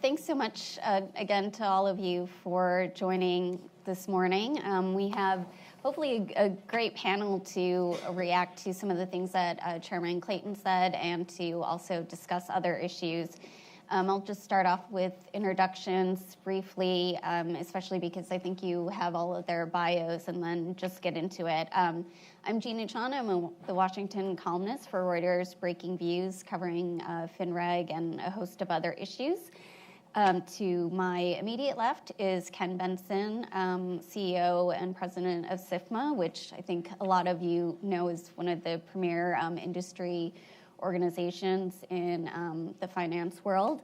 Thanks so much again to all of you for joining this morning. We have hopefully a great panel to react to some of the things that Chairman Clayton said and to also discuss other issues. I'll just start off with introductions briefly, especially because I think you have all of their bios, and then just get into it. I'm Gina Chon. I'm the Washington columnist for Reuters Breaking Views, covering FinReg and a host of other issues. To my immediate left is Ken Benson, CEO and president of SIFMA, which I think a lot of you know is one of the premier industry organizations in the finance world.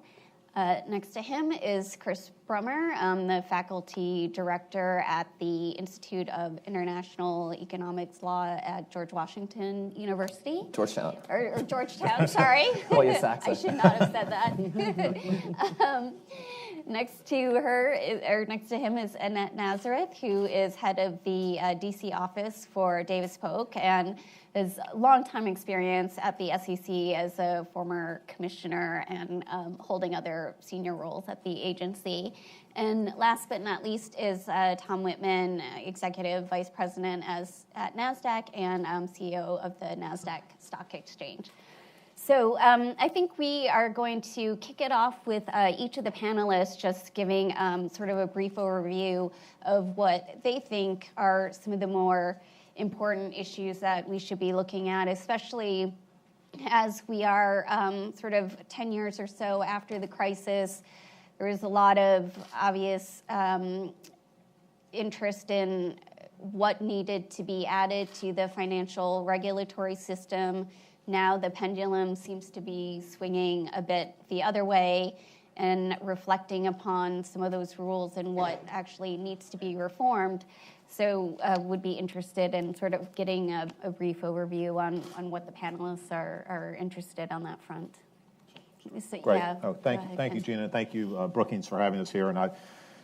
Next to him is Chris Brummer, the faculty director at the Institute of International Economics Law at George Washington University. Georgetown. Or Georgetown, sorry. Well, you Saxon. I should not have said that. Next to him is Annette Nazareth, who is head of the D.C. office for Davis Polk and has long-time experience at the SEC as a former commissioner and holding other senior roles at the agency. And last but not least is Tom Whitman, executive vice president at NASDAQ and CEO of the NASDAQ Stock Exchange. So I think we are going to kick it off with each of the panelists just giving sort of a brief overview of what they think are some of the more important issues that we should be looking at, especially as we are sort of 10 years or so after the crisis. There is a lot of obvious interest in what needed to be added to the financial regulatory system. Now the pendulum seems to be swinging a bit the other way and reflecting upon some of those rules and what actually needs to be reformed. So would be interested in sort of getting a brief overview on what the panelists are interested on that front. So, Great. Yeah, thank you, Gina. Thank you, Brookings, for having us here. And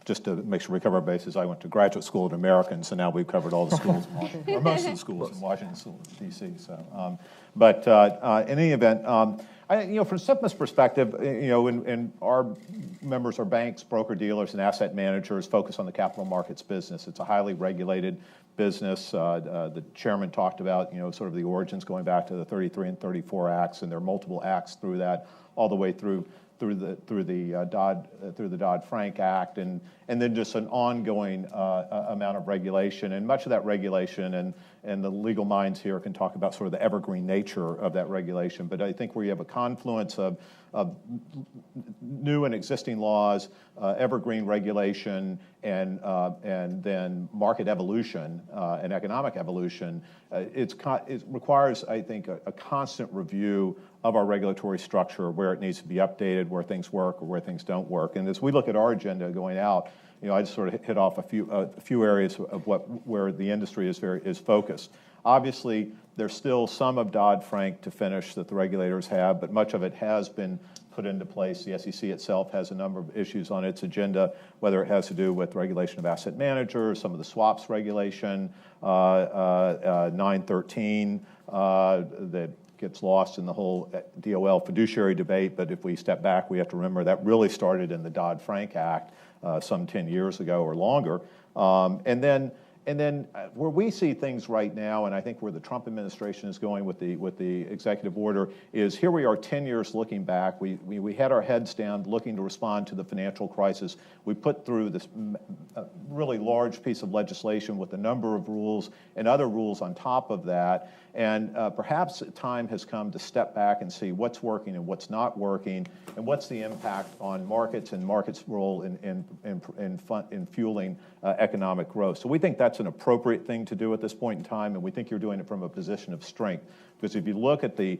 just to make sure we cover our bases, I went to graduate school at American, so now we've covered all the schools, or most of the schools in Washington, D.C. So, but in any event, from SIFMA's perspective, and our members are banks, broker-dealers, and asset managers focused on the capital markets business. It's a highly regulated business. The chairman talked about, sort of the origins going back to the 33 and 34 acts, and there are multiple acts through that, all the way through the Dodd-Frank Act, and then just an ongoing amount of regulation. And much of that regulation, and the legal minds here can talk about sort of the evergreen nature of that regulation. But I think where you have a confluence of new and existing laws, evergreen regulation, and then market evolution and economic evolution, it requires, I think, a constant review of our regulatory structure, where it needs to be updated, where things work or where things don't work. And as we look at our agenda going out, I just sort of hit off a few areas of where the industry is focused. Obviously, there's still some of Dodd-Frank to finish that the regulators have, but much of it has been put into place. The SEC itself has a number of issues on its agenda, whether it has to do with regulation of asset managers, some of the swaps regulation, 913, that gets lost in the whole DOL fiduciary debate. But if we step back, we have to remember that really started in the Dodd-Frank Act some 10 years ago or longer. And then where we see things right now, and I think where the Trump administration is going with the executive order, is here we are 10 years looking back. We had our heads down looking to respond to the financial crisis. We put through this really large piece of legislation with a number of rules and other rules on top of that. And perhaps time has come to step back and see what's working and what's not working, and what's the impact on markets and markets' role in fueling economic growth. So we think that's an appropriate thing to do at this point in time, and we think you're doing it from a position of strength. Because if you look at the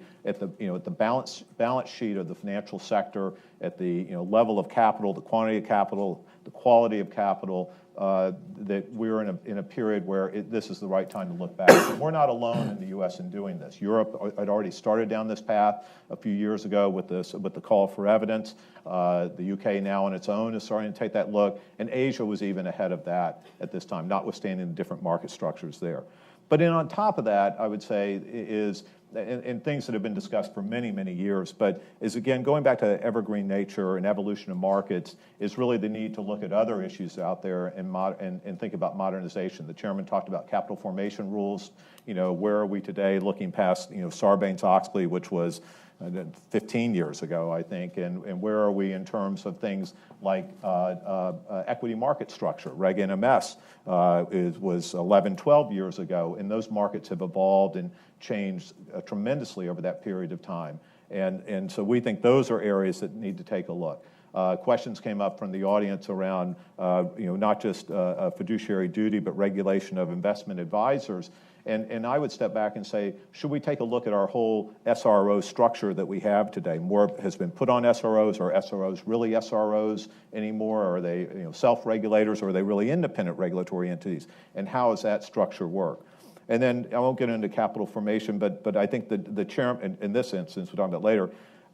balance sheet of the financial sector, at the level of capital, the quantity of capital, the quality of capital, that we're in a period where this is the right time to look back. And we're not alone in the U.S. in doing this. Europe had already started down this path a few years ago with the call for evidence. The UK now on its own is starting to take that look, and Asia was even ahead of that at this time, notwithstanding the different market structures there. But on top of that, I would say is and things that have been discussed for many, many years, but is again, going back to evergreen nature and evolution of markets, is really the need to look at other issues out there and think about modernization. The chairman talked about capital formation rules. Where are we today looking past, Sarbanes-Oxley, which was 15 years ago, I think, and where are we in terms of things like equity market structure? Reg NMS was 11, 12 years ago, and those markets have evolved and changed tremendously over that period of time. And so we think those are areas that need to take a look. Questions came up from the audience around, not just fiduciary duty, but regulation of investment advisors. And I would step back and say, should we take a look at our whole SRO structure that we have today? More has been put on SROs. Are SROs really SROs anymore? Are they self-regulators, or are they really independent regulatory entities? And how does that structure work? And then I won't get into capital formation, but I think the chairman, in this instance, we'll talk about later,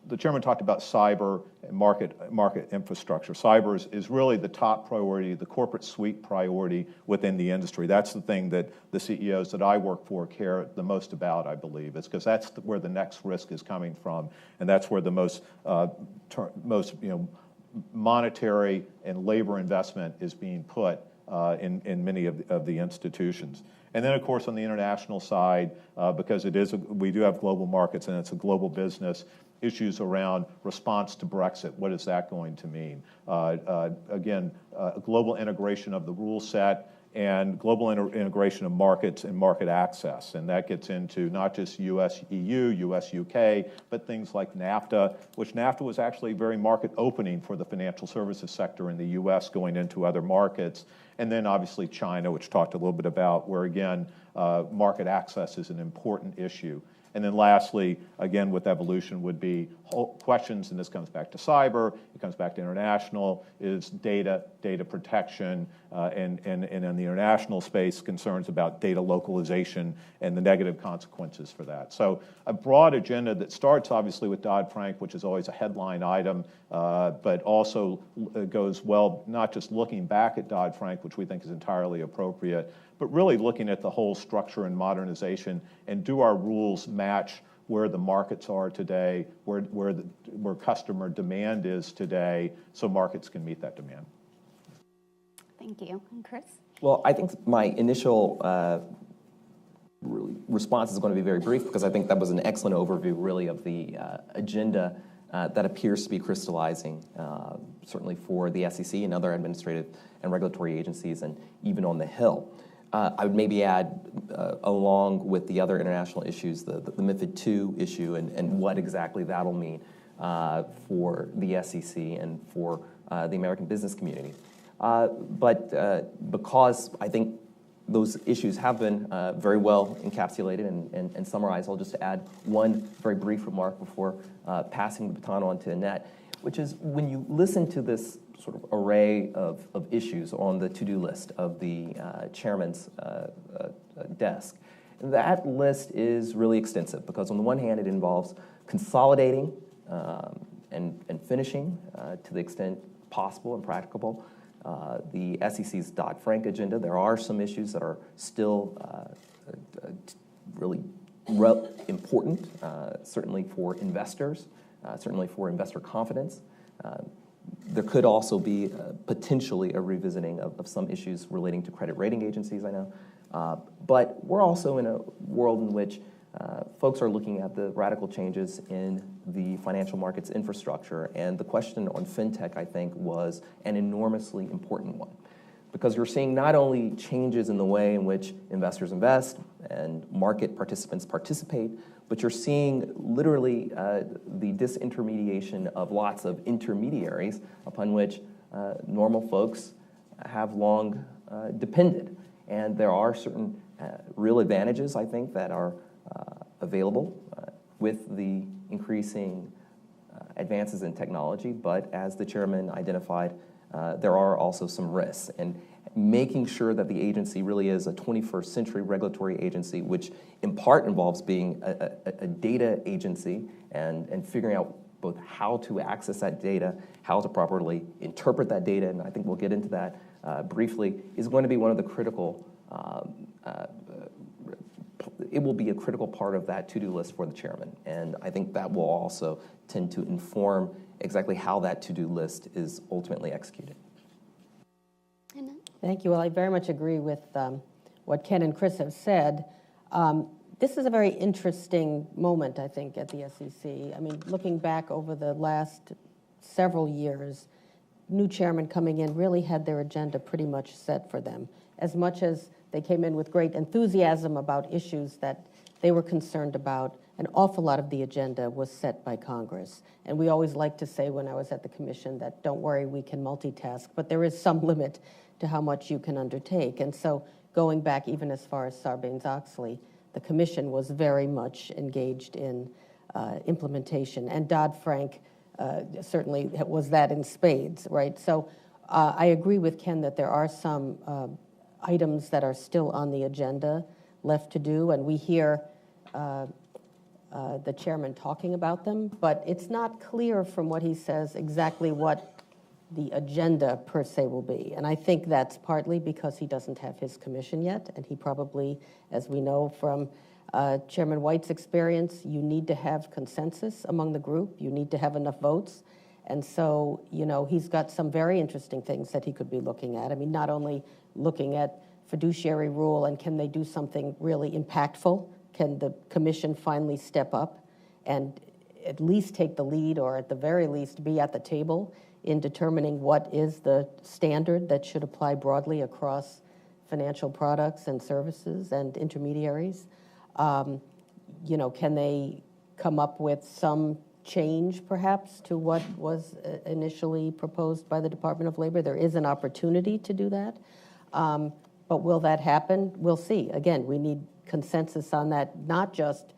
the chairman talked about cyber and market infrastructure. Cyber is really the top priority, the corporate suite priority within the industry. That's the thing that the CEOs that I work for care the most about, I believe. It's because that's where the next risk is coming from, and that's where the most monetary and labor investment is being put in many of the institutions. And then, of course, on the international side, because we do have global markets and it's a global business, issues around response to Brexit. What is that going to mean? Again, global integration of the rule set and global integration of markets and market access. And that gets into not just US-EU, US-UK, but things like NAFTA, which NAFTA was actually very market opening for the financial services sector in the US going into other markets. And then obviously China, which talked a little bit about, where again, market access is an important issue. And then lastly, again, with evolution would be questions, and this comes back to cyber, it comes back to international, is data protection, and in the international space, concerns about data localization and the negative consequences for that. So a broad agenda that starts obviously with Dodd-Frank, which is always a headline item, but also goes well, not just looking back at Dodd-Frank, which we think is entirely appropriate, but really looking at the whole structure and modernization, and do our rules match where the markets are today, where customer demand is today, so markets can meet that demand. Thank you. And Chris? Well, I think my initial response is going to be very brief, because I think that was an excellent overview, really, of the agenda that appears to be crystallizing, certainly for the SEC and other administrative and regulatory agencies, and even on the Hill. I would maybe add, along with the other international issues, the MiFID II issue and what exactly that'll mean for the SEC and for the American business community. But because I think those issues have been very well encapsulated and summarized, I'll just add one very brief remark before passing the baton on to Annette, which is when you listen to this sort of array of issues on the to-do list of the chairman's desk, that list is really extensive, because on the one hand, it involves consolidating and finishing to the extent possible and practicable the SEC's Dodd-Frank agenda. There are some issues that are still really important, certainly for investors, certainly for investor confidence. There could also be potentially a revisiting of some issues relating to credit rating agencies, I know. But we're also in a world in which folks are looking at the radical changes in the financial markets infrastructure. And the question on fintech, I think, was an enormously important one. Because you're seeing not only changes in the way in which investors invest and market participants participate, but you're seeing literally the disintermediation of lots of intermediaries upon which normal folks have long depended. And there are certain real advantages, I think, that are available with the increasing advances in technology. But as the chairman identified, there are also some risks. And making sure that the agency really is a 21st century regulatory agency, which in part involves being a data agency and figuring out both how to access that data, how to properly interpret that data, and I think we'll get into that briefly, is going to be one of the critical it will be a critical part of that to-do list for the chairman. And I think that will also tend to inform exactly how that to-do list is ultimately executed. Thank you. Well, I very much agree with what Ken and Chris have said. This is a very interesting moment, I think, at the SEC. I mean, looking back over the last several years, new chairmen coming in really had their agenda pretty much set for them. As much as they came in with great enthusiasm about issues that they were concerned about, an awful lot of the agenda was set by Congress. And we always like to say when I was at the commission that, don't worry, we can multitask, but there is some limit to how much you can undertake. And so going back even as far as Sarbanes-Oxley, the commission was very much engaged in implementation. And Dodd-Frank certainly was that in spades, right? So I agree with Ken that there are some items that are still on the agenda left to do, and we hear the chairman talking about them, but it's not clear from what he says exactly what the agenda per se will be. And I think that's partly because he doesn't have his commission yet, and he probably, as we know from Chairman White's experience, you need to have consensus among the group. You need to have enough votes. And so, you know, he's got some very interesting things that he could be looking at. I mean, not only looking at fiduciary rule and can they do something really impactful? Can the commission finally step up and at least take the lead, or at the very least be at the table in determining what is the standard that should apply broadly across financial products and services and intermediaries? You know, can they come up with some change perhaps to what was initially proposed by the Department of Labor? There is an opportunity to do that. But will that happen? We'll see. Again, we need consensus on that, not just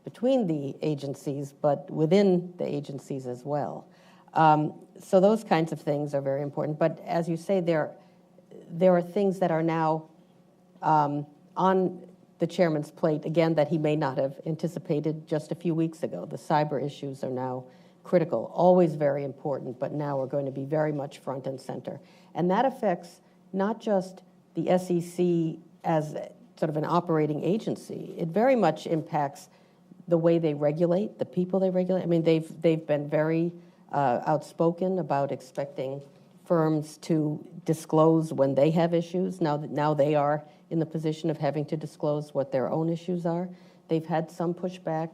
between the agencies, but within the agencies as well. So those kinds of things are very important. But as you say, there are things that are now on the chairman's plate, again, that he may not have anticipated just a few weeks ago. The cyber issues are now critical, always very important, but now are going to be very much front and center. And that affects not just the SEC as sort of an operating agency. It very much impacts the way they regulate, the people they regulate. I mean, they've been very outspoken about expecting firms to disclose when they have issues. Now they are in the position of having to disclose what their own issues are. They've had some pushback,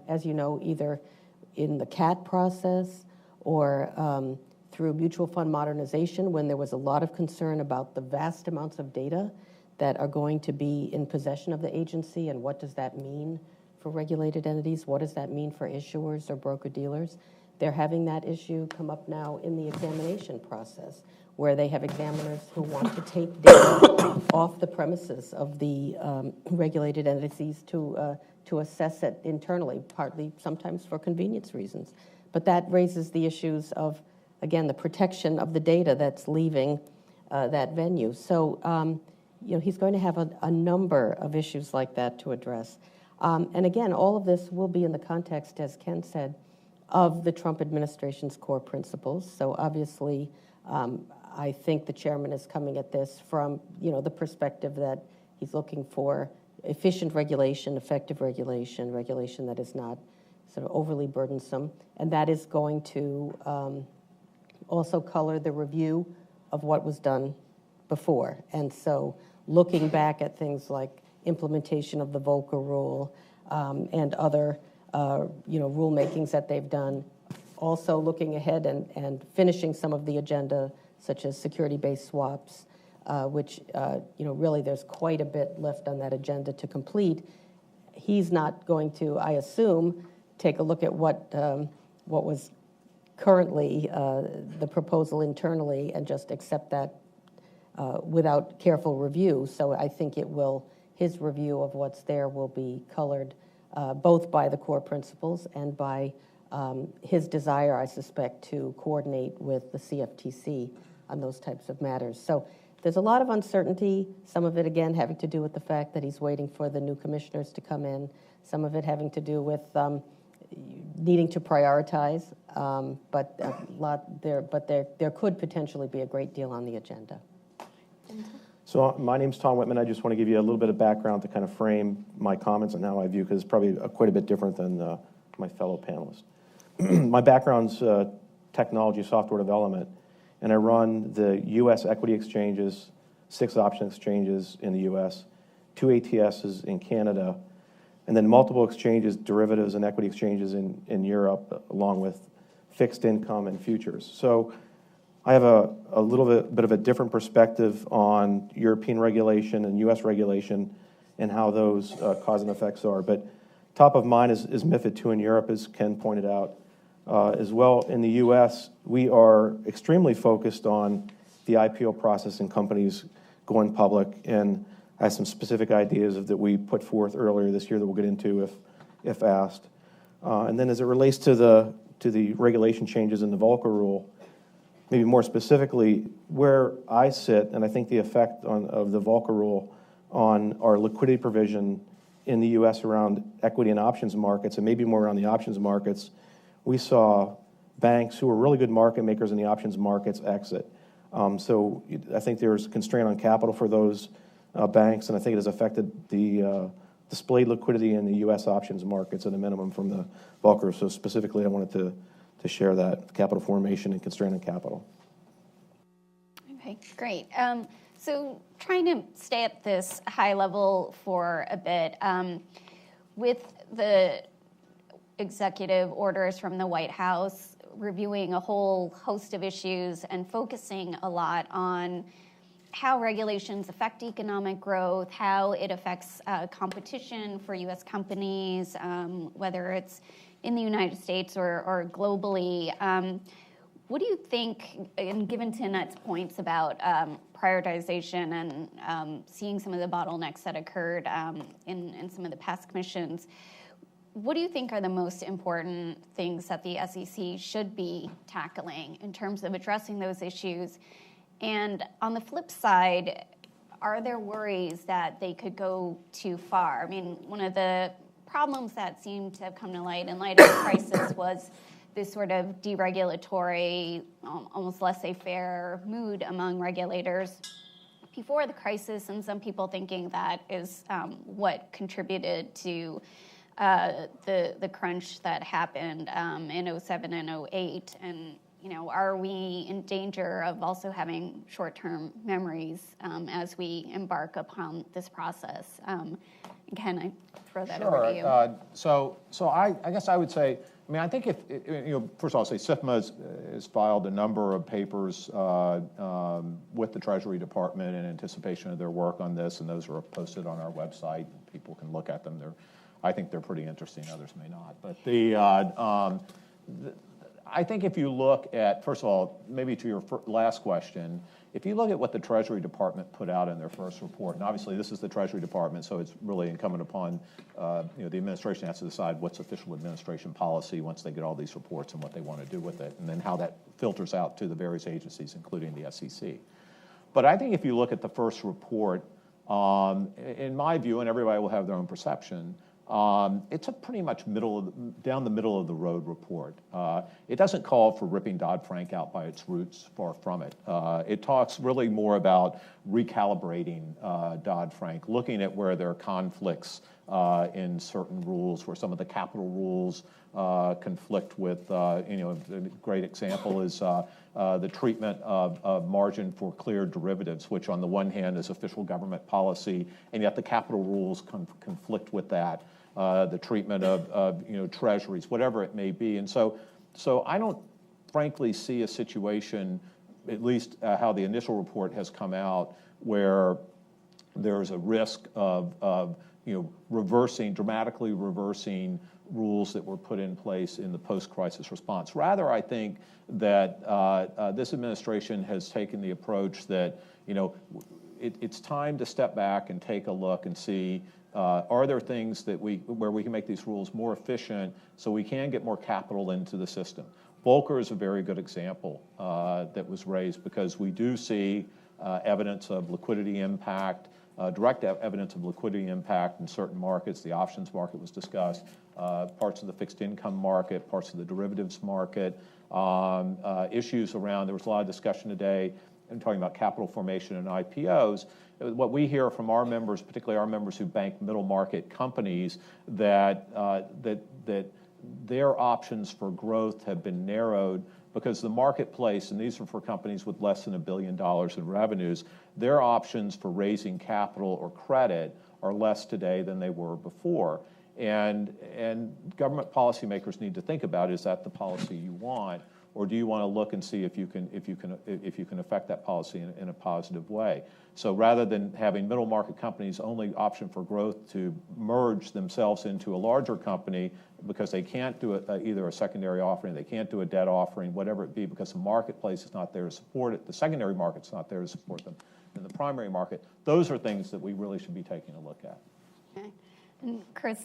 as you know, either in the CAT process or through mutual fund modernization, when there was a lot of concern about the vast amounts of data that are going to be in possession of the agency, and what does that mean for regulated entities? What does that mean for issuers or broker-dealers? They're having that issue come up now in the examination process, where they have examiners who want to take data off the premises of the regulated entities to assess it internally, partly sometimes for convenience reasons. But that raises the issues of, again, the protection of the data that's leaving that venue. So, you know, he's going to have a number of issues like that to address. And again, all of this will be in the context, as Ken said, of the Trump administration's core principles. So obviously, I think the chairman is coming at this from, you know, the perspective that he's looking for efficient regulation, effective regulation, regulation that is not sort of overly burdensome, and that is going to also color the review of what was done before. And so looking back at things like implementation of the Volcker rule and other you know, rulemakings that they've done, also looking ahead and finishing some of the agenda, such as security-based swaps, which you know, really there's quite a bit left on that agenda to complete. He's not going to, I assume, take a look at what was currently the proposal internally and just accept that without careful review. So I think his review of what's there will be colored both by the core principles and by his desire, I suspect, to coordinate with the CFTC on those types of matters. So there's a lot of uncertainty, some of it, again, having to do with the fact that he's waiting for the new commissioners to come in, some of it having to do with needing to prioritize, but there could potentially be a great deal on the agenda. So my name's Tom Whitman. I just want to give you a little bit of background to kind of frame my comments and how I view, because it's probably quite a bit different than my fellow panelists. My background's technology, software development, and I run the U.S. equity exchanges, 6 option exchanges in the U.S., 2 ATSs in Canada, and then multiple exchanges, derivatives and equity exchanges in Europe, along with fixed income and futures. So I have a little bit of a different perspective on European regulation and U.S. regulation and how those cause and effects are. But top of mind is MiFID II in Europe, as Ken pointed out. As well, in the U.S., we are extremely focused on the IPO process and companies going public, and I have some specific ideas that we put forth earlier this year that we'll get into if asked. And then as it relates to the regulation changes in the Volcker rule, maybe more specifically, where I sit, and I think the effect of the Volcker rule on our liquidity provision in the U.S. around equity and options markets, and maybe more around the options markets, we saw banks who were really good market makers in the options markets exit. So I think there's constraint on capital for those banks, and I think it has affected the displayed liquidity in the U.S. options markets at a minimum from the Volcker. So specifically, I wanted to share that capital formation and constraint on capital. Okay, great. So trying to stay at this high level for a bit, with the executive orders from the White House reviewing a whole host of issues and focusing a lot on how regulations affect economic growth, how it affects competition for U.S. companies, whether it's in the United States or globally. What do you think, and given Tinette's points about prioritization and seeing some of the bottlenecks that occurred in some of the past commissions, what do you think are the most important things that the SEC should be tackling in terms of addressing those issues? And on the flip side, are there worries that they could go too far? I mean, one of the problems that seemed to have come to light in light of the crisis was this sort of deregulatory, almost laissez-faire mood among regulators before the crisis, and some people thinking that is what contributed to the crunch that happened in 07 and 08. And, you know, are we in danger of also having short-term memories as we embark upon this process? Ken, I throw that over to you. So I guess I would say, I mean, I think first of all, I'll say SIFMA has filed a number of papers with the Treasury Department in anticipation of their work on this, and those are posted on our website. People can look at them. I think they're pretty interesting. Others may not. But I think if you look at, first of all, maybe to your last question, if you look at what the Treasury Department put out in their first report, and obviously this is the Treasury Department, so it's really incumbent upon the administration has to decide what's official administration policy once they get all these reports and what they want to do with it, and then how that filters out to the various agencies, including the SEC. But I think if you look at the first report, in my view, and everybody will have their own perception, it's a pretty much down the middle of the road report. It doesn't call for ripping Dodd-Frank out by its roots, far from it. It talks really more about recalibrating Dodd-Frank, looking at where there are conflicts in certain rules, where some of the capital rules conflict with, a great example is the treatment of margin for cleared derivatives, which on the one hand is official government policy, and yet the capital rules conflict with that. The treatment of treasuries, whatever it may be. And so I don't frankly see a situation, at least how the initial report has come out, where there's a risk of dramatically reversing rules that were put in place in the post-crisis response. Rather, I think that this administration has taken the approach that it's time to step back and take a look and see, are there things where we can make these rules more efficient so we can get more capital into the system? Volcker is a very good example that was raised, because we do see evidence of liquidity impact, direct evidence of liquidity impact in certain markets. The options market was discussed, parts of the fixed income market, parts of the derivatives market, issues around, there was a lot of discussion today and talking about capital formation and IPOs, what we hear from our members, particularly our members who bank middle market companies, that their options for growth have been narrowed because the marketplace, and these are for companies with less than $1 billion in revenues, their options for raising capital or credit are less today than they were before. And government policymakers need to think about, is that the policy you want, or do you want to look and see if you can affect that policy in a positive way? So rather than having middle market companies' only option for growth to merge themselves into a larger company because they can't do either a secondary offering, they can't do a debt offering, whatever it be, because the marketplace is not there to support it, the secondary market's not there to support them, and the primary market, those are things that we really should be taking a look at. Okay. And Chris,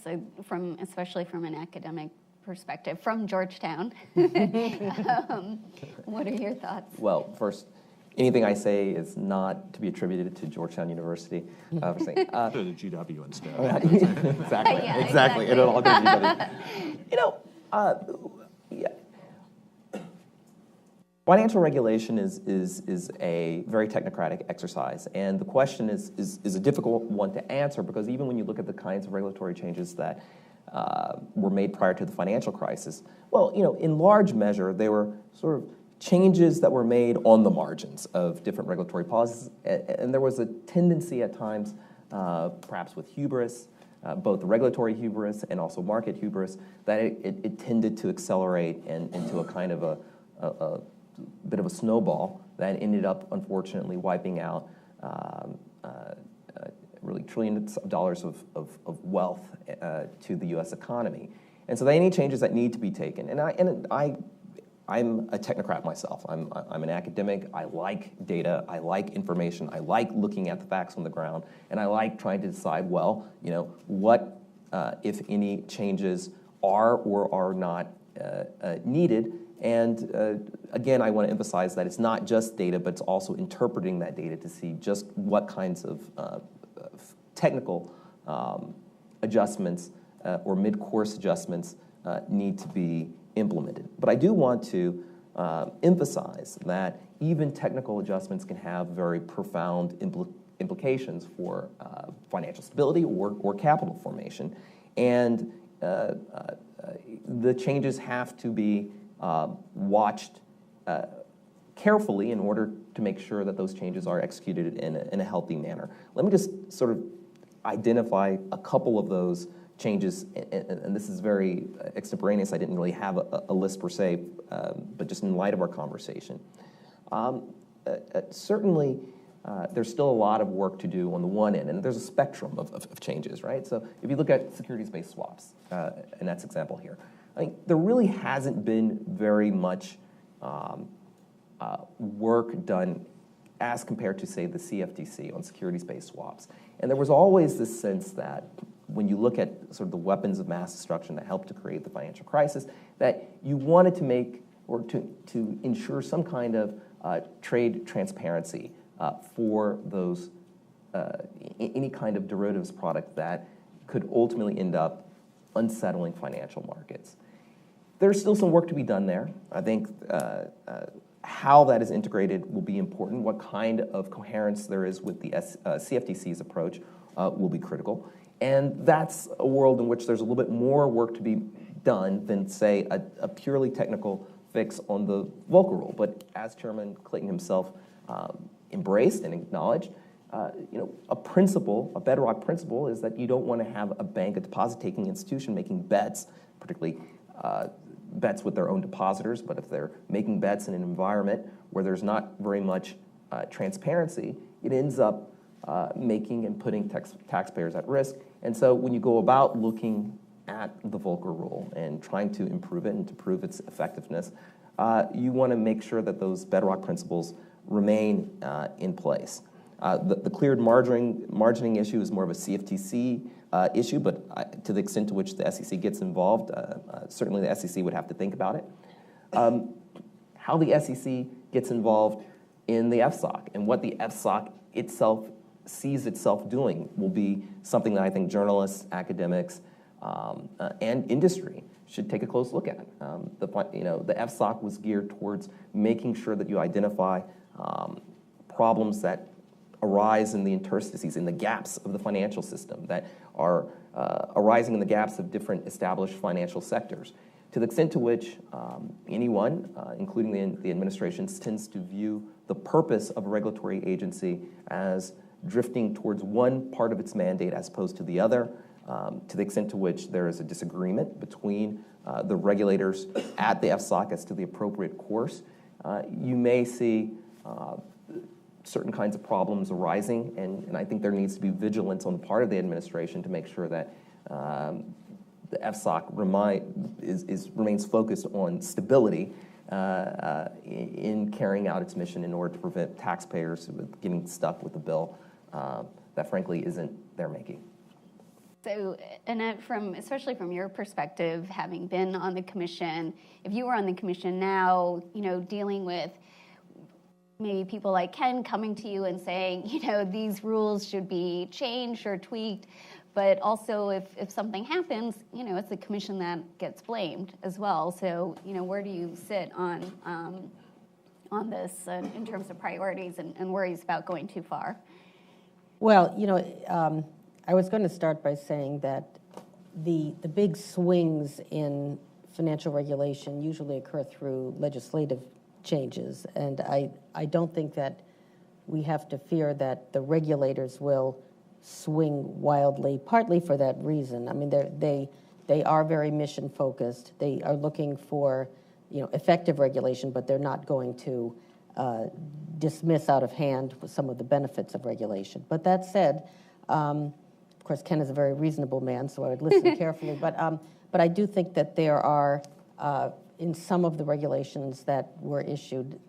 especially from an academic perspective, from Georgetown, what are your thoughts? Well, first, anything I say is not to be attributed to Georgetown University. To the GW instead. Exactly. Yeah, exactly. It'll all go to GW. You know, yeah. Financial regulation is a very technocratic exercise, and the question is a difficult one to answer because even when you look at the kinds of regulatory changes that were made prior to the financial crisis, well, you know, in large measure, they were sort of changes that were made on the margins of different regulatory policies, and there was a tendency at times, perhaps with hubris, both regulatory hubris and also market hubris, that it tended to accelerate into a kind of a bit of a snowball that ended up, unfortunately, wiping out really trillions of dollars of wealth to the U.S. economy. And so there are any changes that need to be taken. And I'm a technocrat myself. I'm an academic. I like data. I like information. I like looking at the facts on the ground. And I like trying to decide, well, you know, what, if any, changes are or are not needed. And again, I want to emphasize that it's not just data, but it's also interpreting that data to see just what kinds of technical adjustments or mid-course adjustments need to be implemented. But I do want to emphasize that even technical adjustments can have very profound implications for financial stability or capital formation. And the changes have to be watched carefully in order to make sure that those changes are executed in a healthy manner. Let me just sort of identify a couple of those changes, and this is very extemporaneous. I didn't really have a list per se, but just in light of our conversation. Certainly, there's still a lot of work to do on the one end, and there's a spectrum of changes, right? So if you look at securities-based swaps, and that's example here, I think there really hasn't been very much work done as compared to, say, the CFTC on securities-based swaps. And there was always this sense that when you look at sort of the weapons of mass destruction that helped to create the financial crisis, that you wanted to make or to ensure some kind of trade transparency for those any kind of derivatives product that could ultimately end up unsettling financial markets. There's still some work to be done there. I think how that is integrated will be important. What kind of coherence there is with the CFTC's approach will be critical. And that's a world in which there's a little bit more work to be done than, say, a purely technical fix on the Volcker Rule. But as Chairman Clayton himself embraced and acknowledged, you know, a bedrock principle is that you don't want to have a bank, a deposit-taking institution, making bets, particularly bets with their own depositors, but if they're making bets in an environment where there's not very much transparency, it ends up making and putting taxpayers at risk. And so when you go about looking at the Volcker Rule and trying to improve it and to prove its effectiveness, you want to make sure that those bedrock principles remain in place. The cleared margining issue is more of a CFTC issue, but to the extent to which the SEC gets involved, certainly the SEC would have to think about it. How the SEC gets involved in the FSOC and what the FSOC itself sees itself doing will be something that I think journalists, academics, and industry should take a close look at. The FSOC was geared towards making sure that you identify problems that arise in the interstices, in the gaps of the financial system, that are arising in the gaps of different established financial sectors. To the extent to which anyone, including the administration, tends to view the purpose of a regulatory agency as drifting towards one part of its mandate as opposed to the other, to the extent to which there is a disagreement between the regulators at the FSOC as to the appropriate course, you may see certain kinds of problems arising, and I think there needs to be vigilance on the part of the administration to make sure that the FSOC remains focused on stability in carrying out its mission in order to prevent taxpayers getting stuck with a bill that frankly isn't their making. So, Annette, especially from your perspective, having been on the commission, if you were on the commission now, dealing with maybe people like Ken coming to you and saying, these rules should be changed or tweaked, but also if something happens, it's the commission that gets blamed as well. So, where do you sit on this in terms of priorities and worries about going too far? Well, I was going to start by saying that the big swings in financial regulation usually occur through legislative changes, and I don't think that we have to fear that the regulators will swing wildly, partly for that reason. I mean, they are very mission focused. They are looking for effective regulation, but they're not going to dismiss out of hand some of the benefits of regulation. But that said, of course, Ken is a very reasonable man, so I would listen carefully. But I do think that there are, in some of the regulations that were issued,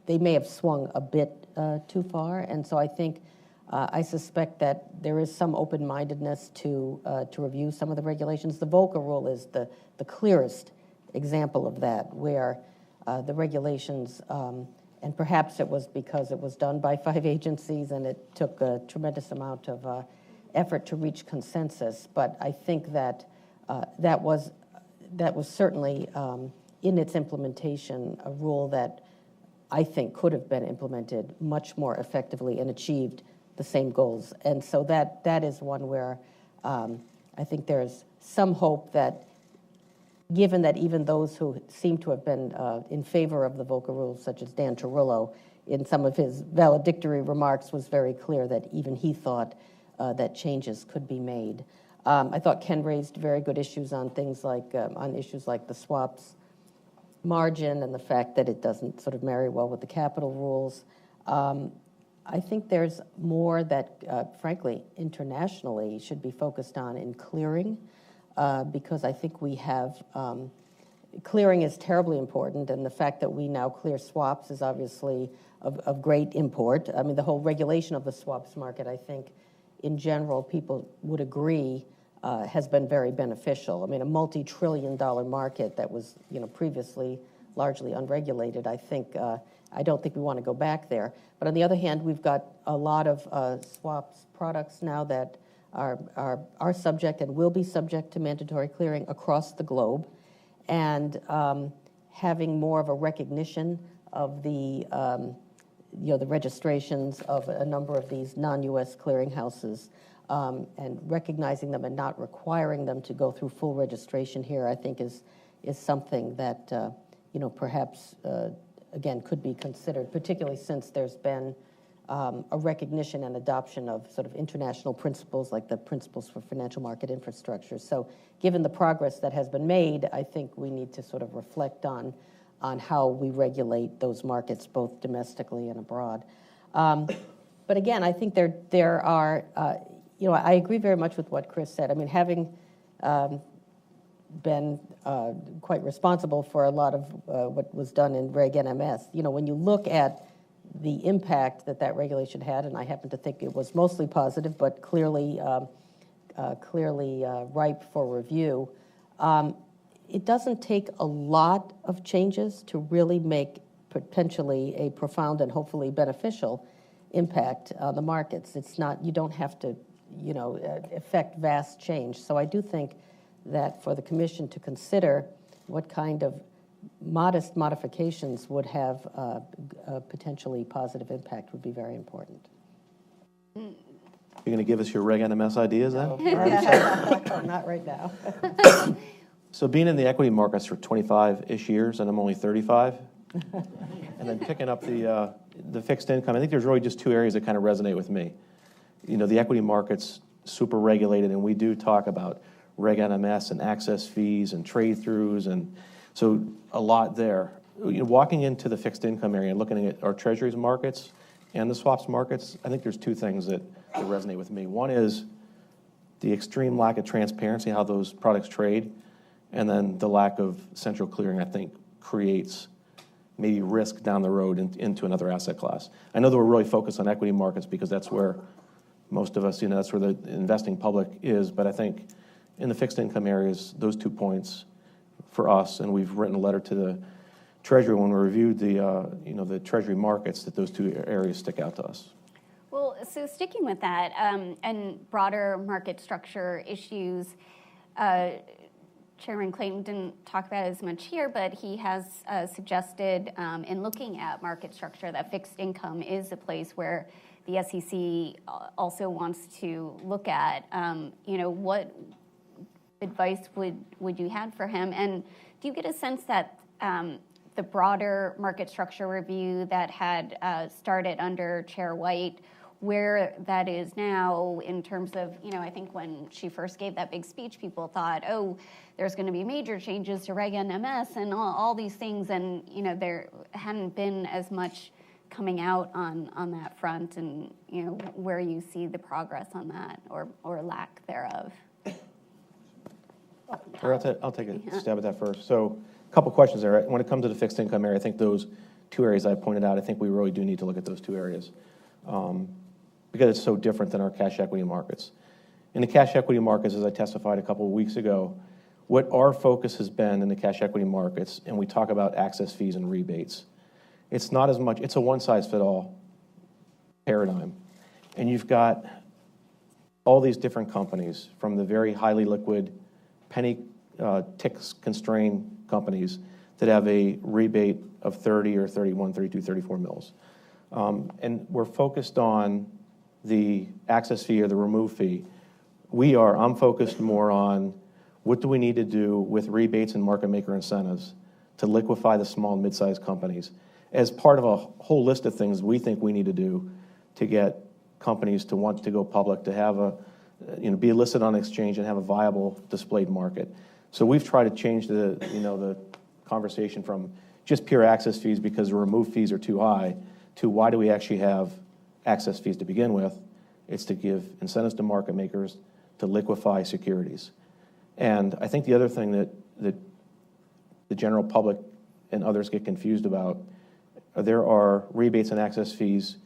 they may have swung a bit too far. And so I suspect that there is some open-mindedness to review some of the regulations. The VOCA rule is the clearest example of that, where the regulations, and perhaps it was because it was done by 5 agencies and it took a tremendous amount of effort to reach consensus, but I think that that was certainly in its implementation a rule that I think could have been implemented much more effectively and achieved the same goals. And so that is one where I think there's some hope that, given that even those who seem to have been in favor of the VOCA rules, such as Dan Tarullo, in some of his valedictory remarks was very clear that even he thought that changes could be made. I thought Ken raised very good issues on things like, on issues like the swaps margin and the fact that it doesn't sort of marry well with the capital rules. I think there's more that, frankly, internationally should be focused on in clearing, because I think we have, clearing is terribly important, and the fact that we now clear swaps is obviously of great import. I mean, the whole regulation of the swaps market, I think, in general, people would agree has been very beneficial. I mean, a multi-trillion-dollar market that was, previously largely unregulated. I don't think we want to go back there. But on the other hand, we've got a lot of swaps products now that are subject and will be subject to mandatory clearing across the globe, and having more of a recognition of the registrations of a number of these non-U.S. clearinghouses, and recognizing them and not requiring them to go through full registration here, I think is something that perhaps again could be considered, particularly since there's been a recognition and adoption of sort of international principles like the principles for financial market infrastructure. So given the progress that has been made, I think we need to sort of reflect on how we regulate those markets both domestically and abroad. But again, I think there are, I agree very much with what Chris said. I mean, having been quite responsible for a lot of what was done in Reg NMS, when you look at the impact that regulation had, and I happen to think it was mostly positive, but clearly ripe for review, it doesn't take a lot of changes to really make potentially a profound and hopefully beneficial impact on the markets. It's not, you don't have to, affect vast change. So I do think that for the Commission to consider what kind of modest modifications would have a potentially positive impact would be very important. You're going to give us your Reg NMS ideas then? Not right now. So being in the equity markets for 25-ish years, and I'm only 35, and then picking up the fixed income, I think there's really just two areas that kind of resonate with me. You know, the equity market's super regulated, and we do talk about Reg NMS and access fees and trade-throughs, and so a lot there. You know, walking into the fixed income area and looking at our treasuries markets and the swaps markets, I think there's two things that resonate with me. One is the extreme lack of transparency, how those products trade, and then the lack of central clearing, I think, creates maybe risk down the road into another asset class. I know that we're really focused on equity markets because that's where most of us, you know, that's where the investing public is, but I think in the fixed income areas, those 2 points for us, and we've written a letter to the Treasury when we reviewed the Treasury markets, that those two areas stick out to us. Well, so sticking with that and broader market structure issues, Chairman Clayton didn't talk about it as much here, but he has suggested in looking at market structure that fixed income is a place where the SEC also wants to look at. You know, what advice would you have for him? And do you get a sense that the broader market structure review that had started under Chair White, where that is now in terms of, you know, I think when she first gave that big speech, people thought, oh, there's going to be major changes to Reg NMS and all these things, and, you know, there hadn't been as much coming out on that front, and, you know, where you see the progress on that or lack thereof. I'll take a stab at that first. So a couple questions there. When it comes to the fixed income area, I think those two areas I pointed out, I think we really do need to look at those two areas because it's so different than our cash equity markets. In the cash equity markets, as I testified a couple of weeks ago, what our focus has been in the cash equity markets, and we talk about access fees and rebates, it's not as much, it's a one-size-fits-all paradigm. And you've got all these different companies, from the very highly liquid, penny ticks constrained companies that have a rebate of 30 or 31, 32, 34 mils. And we're focused on the access fee or the remove fee. I'm focused more on what do we need to do with rebates and market maker incentives to liquefy the small and mid-sized companies as part of a whole list of things we think we need to do to get companies to want to go public, to have be listed on exchange and have a viable displayed market. So we've tried to change the conversation from just pure access fees because the remove fees are too high to why do we actually have access fees to begin with. It's to give incentives to market makers to liquefy securities. And I think the other thing that the general public and others get confused about, there are rebates and access fees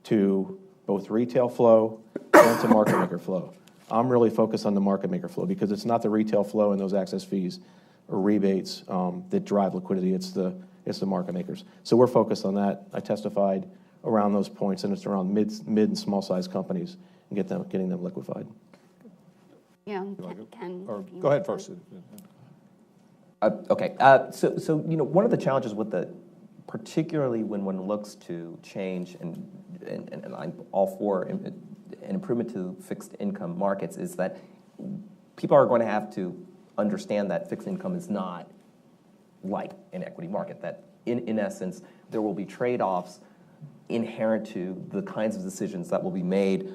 to both retail flow and to market maker flow. I'm really focused on the market maker flow because it's not the retail flow and those access fees or rebates that drive liquidity. It's the market makers. So we're focused on that. I testified around those points, and it's around mid and small size companies and getting them liquefied. Yeah, Go ahead first. Okay. So one of the challenges with particularly when one looks to change, and I'm all for an improvement to fixed income markets, is that people are going to have to understand that fixed income is not like an equity market, that in essence there will be trade-offs inherent to the kinds of decisions that will be made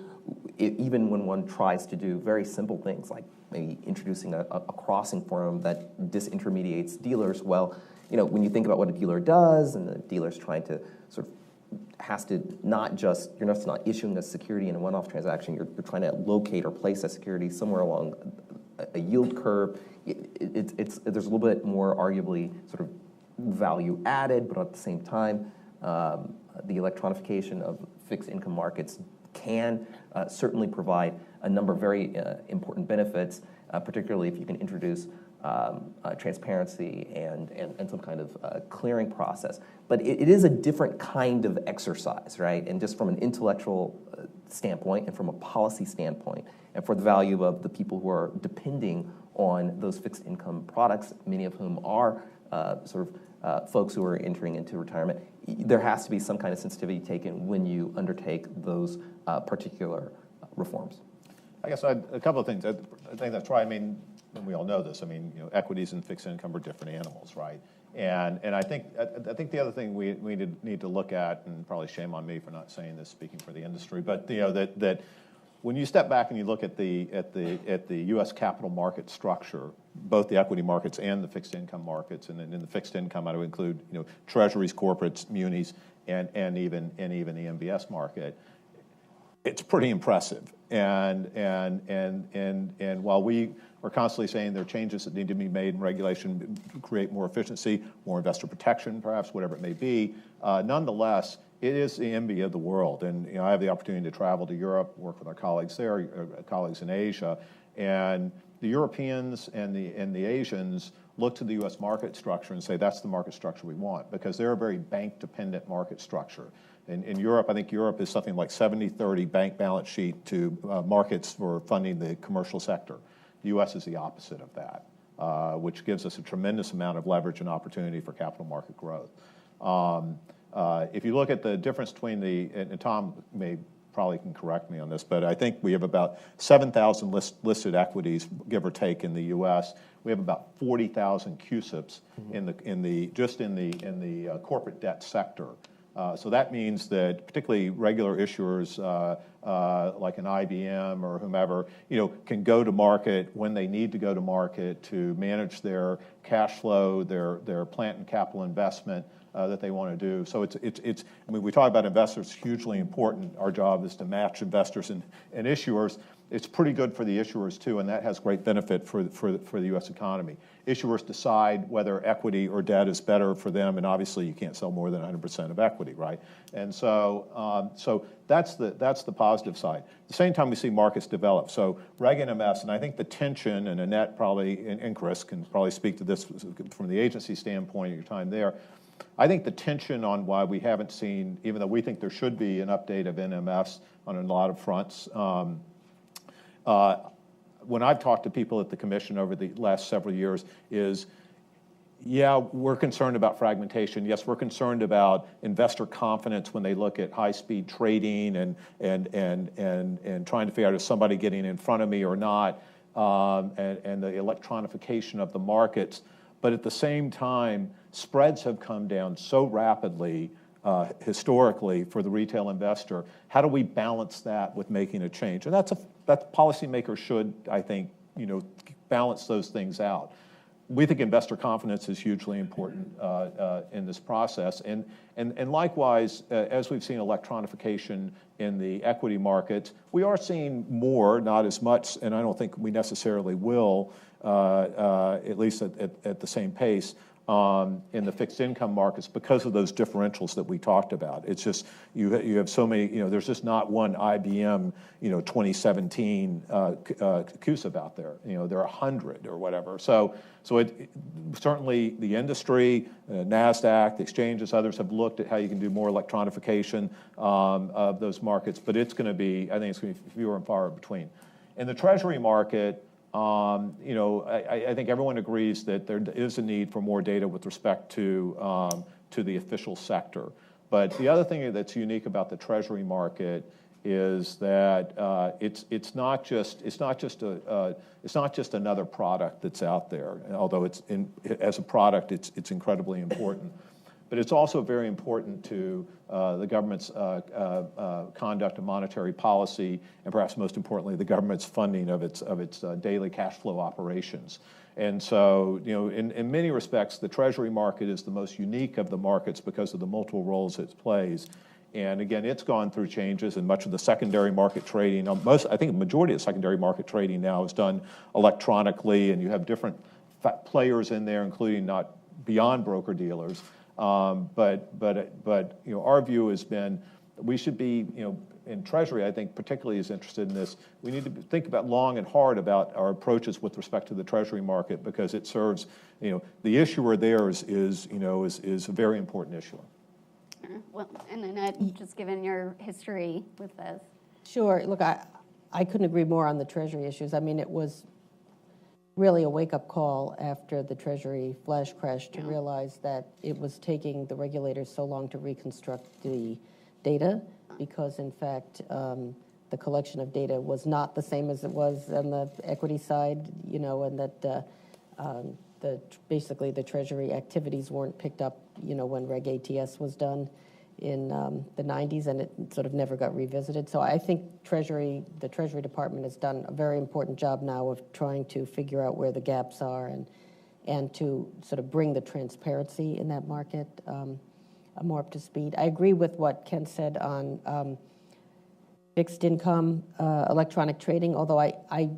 even when one tries to do very simple things like maybe introducing a crossing form that disintermediates dealers. Well, when you think about what a dealer does, and the dealer's trying to sort of has to you're not issuing a security in a one-off transaction, you're trying to locate or place a security somewhere along a yield curve. There's a little bit more arguably sort of value added, but at the same time, the electronification of fixed income markets can certainly provide a number of very important benefits, particularly if you can introduce transparency and some kind of clearing process. But it is a different kind of exercise, right? And just from an intellectual standpoint and from a policy standpoint, and for the value of the people who are depending on those fixed income products, many of whom are sort folks who are entering into retirement, there has to be some kind of sensitivity taken when you undertake those particular reforms. I guess a couple of things. I think that's right. I mean, and we all know this. I mean, equities and fixed income are different animals, right? And I think the other thing we need to look at, and probably shame on me for not saying this, speaking for the industry, but that when you step back and you look at the U.S. capital market structure, both the equity markets and the fixed income markets, and then in the fixed income, I would include treasuries, corporates, munis, and even the MBS market. It's pretty impressive, and while we are constantly saying there are changes that need to be made in regulation to create more efficiency, more investor protection, perhaps whatever it may be, nonetheless, it is the envy of the world. And I have the opportunity to travel to Europe, work with our colleagues there, colleagues in Asia, and the Europeans and the Asians look to the U.S. market structure and say that's the market structure we want, because they're a very bank-dependent market structure. In Europe, I think Europe is something like 70-30 bank balance sheet to markets for funding the commercial sector. The U.S. is the opposite of that, which gives us a tremendous amount of leverage and opportunity for capital market growth. If you look at the difference between and Tom probably can correct me on this, but I think we have about 7,000 listed equities, give or take, in the U.S. We have about 40,000 CUSIPs in the corporate debt sector. So that means that particularly regular issuers like an IBM or whomever, can go to market when they need to go to market to manage their cash flow, their plant and capital investment that they want to do. So it's. I mean, we talk about investors, hugely important. Our job is to match investors and issuers. It's pretty good for the issuers too, and that has great benefit for the U.S. economy. Issuers decide whether equity or debt is better for them, and obviously you can't sell more than 100% of equity, right? And so that's the positive side. At the same time, we see markets develop. So Reg NMS, and I think the tension, and Annette probably and Chris can probably speak to this from the agency standpoint of your time there. I think the tension on why we haven't seen, even though we think there should be an update of NMS on a lot of fronts. When I've talked to people at the Commission over the last several years is, yeah, we're concerned about fragmentation. Yes, we're concerned about investor confidence when they look at high-speed trading and trying to figure out is somebody getting in front of me or not, and the electronification of the markets. But at the same time, spreads have come down so rapidly historically for the retail investor. How do we balance that with making a change? And that policymakers should, I think, balance those things out. We think investor confidence is hugely important in this process. And likewise, as we've seen electronification in the equity markets, we are seeing more, not as much, and I don't think we necessarily will, at least at the same pace, in the fixed income markets because of those differentials that we talked about. It's just, you have so many, there's just not one IBM, 2017 CUSIP out there. There are 100 or whatever. So it certainly the industry, NASDAQ, the exchanges, others have looked at how you can do more electronification of those markets, but I think it's going to be fewer and far between. In the Treasury market, I think everyone agrees that there is a need for more data with respect to the official sector. But the other thing that's unique about the Treasury market is that it's not just another product that's out there. Although as a product, it's incredibly important. But it's also very important to the government's conduct of monetary policy, and perhaps most importantly, the government's funding of its daily cash flow operations. And so, in many respects, the Treasury market is the most unique of the markets because of the multiple roles it plays. And again, it's gone through changes, and much of the secondary market trading, I think the majority of secondary market trading now is done electronically, and you have different players in there, including not beyond broker dealers. But our view has been that we should be, in Treasury, I think particularly is interested in this. We need to think about long and hard about our approaches with respect to the Treasury market because it serves, the issuer there is a very important issuer. Well, and Annette, just given your history with this. Sure. Look, I couldn't agree more on the Treasury issues. I mean, it was really a wake-up call after the Treasury flash crash to realize that it was taking the regulators so long to reconstruct the data, because in fact the collection of data was not the same as it was on the equity side, and that basically the Treasury activities weren't picked up, when Reg ATS was done in the 90s, and it sort of never got revisited. So I think the Treasury Department has done a very important job now of trying to figure out where the gaps are and to sort of bring the transparency in that market more up to speed. I agree with what Ken said on fixed income electronic trading, although I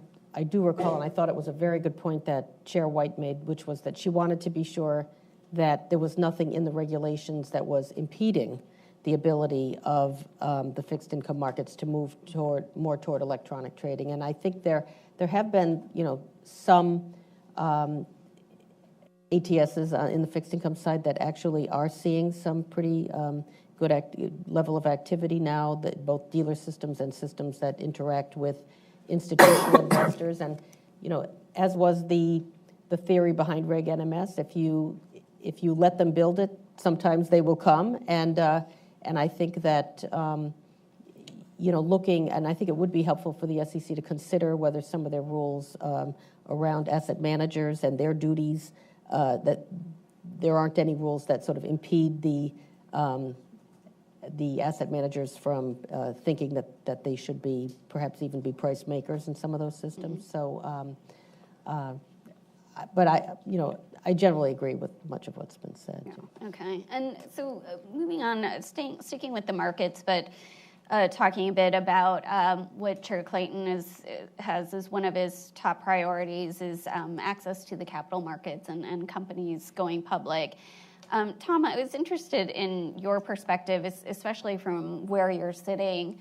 do recall, and I thought it was a very good point that Chair White made, which was that she wanted to be sure that there was nothing in the regulations that was impeding the ability of the fixed income markets to move more toward electronic trading. And I think there have been, some ATSs in the fixed income side that actually are seeing some pretty good level of activity now, that both dealer systems and systems that interact with institutional investors. And, as was the theory behind Reg NMS, if you let them build it, sometimes they will come. And I think that, looking, and I think it would be helpful for the SEC to consider whether some of their rules around asset managers and their duties, that there aren't any rules that sort of impede the asset managers from thinking that they should be, perhaps even be price makers in some of those systems. Mm-hmm. So, but I generally agree with much of what's been said. Yeah. Okay, and so moving on, sticking with the markets, but talking a bit about what Chair Clayton has as one of his top priorities is access to the capital markets and companies going public. Tom, I was interested in your perspective, especially from where you're sitting,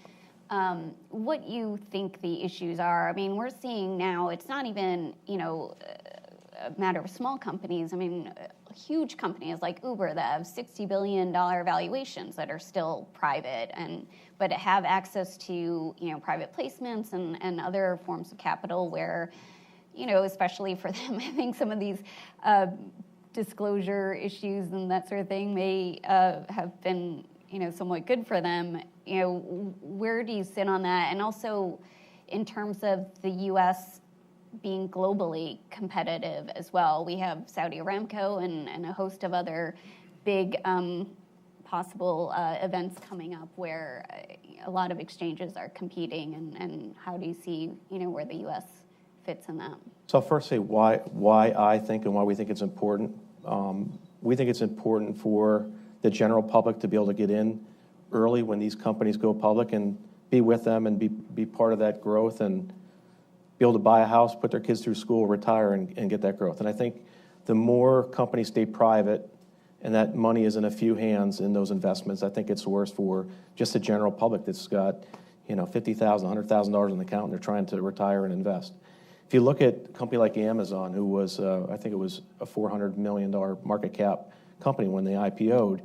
what you think the issues are. I mean, we're seeing now, it's not even, a matter of small companies. I mean, huge companies like Uber that have $60 billion valuations that are still private, but have access to, private placements and other forms of capital where, especially for them, I think some of these disclosure issues and that sort of thing may have been, somewhat good for them. Where do you sit on that? And also in terms of the U.S. being globally competitive as well. We have Saudi Aramco and a host of other big possible events coming up where a lot of exchanges are competing, and how do you see, where the U.S. fits in that? So I'll first say why I think and why we think it's important. We think it's important for the general public to be able to get in early when these companies go public and be with them and be part of that growth and be able to buy a house, put their kids through school, retire, and get that growth. And I think the more companies stay private and that money is in a few hands in those investments, I think it's worse for just the general public that's got, $50,000, $100,000 in the account and they're trying to retire and invest. If you look at a company like Amazon, who was, I think it was a $400 million market cap company when they IPO'd,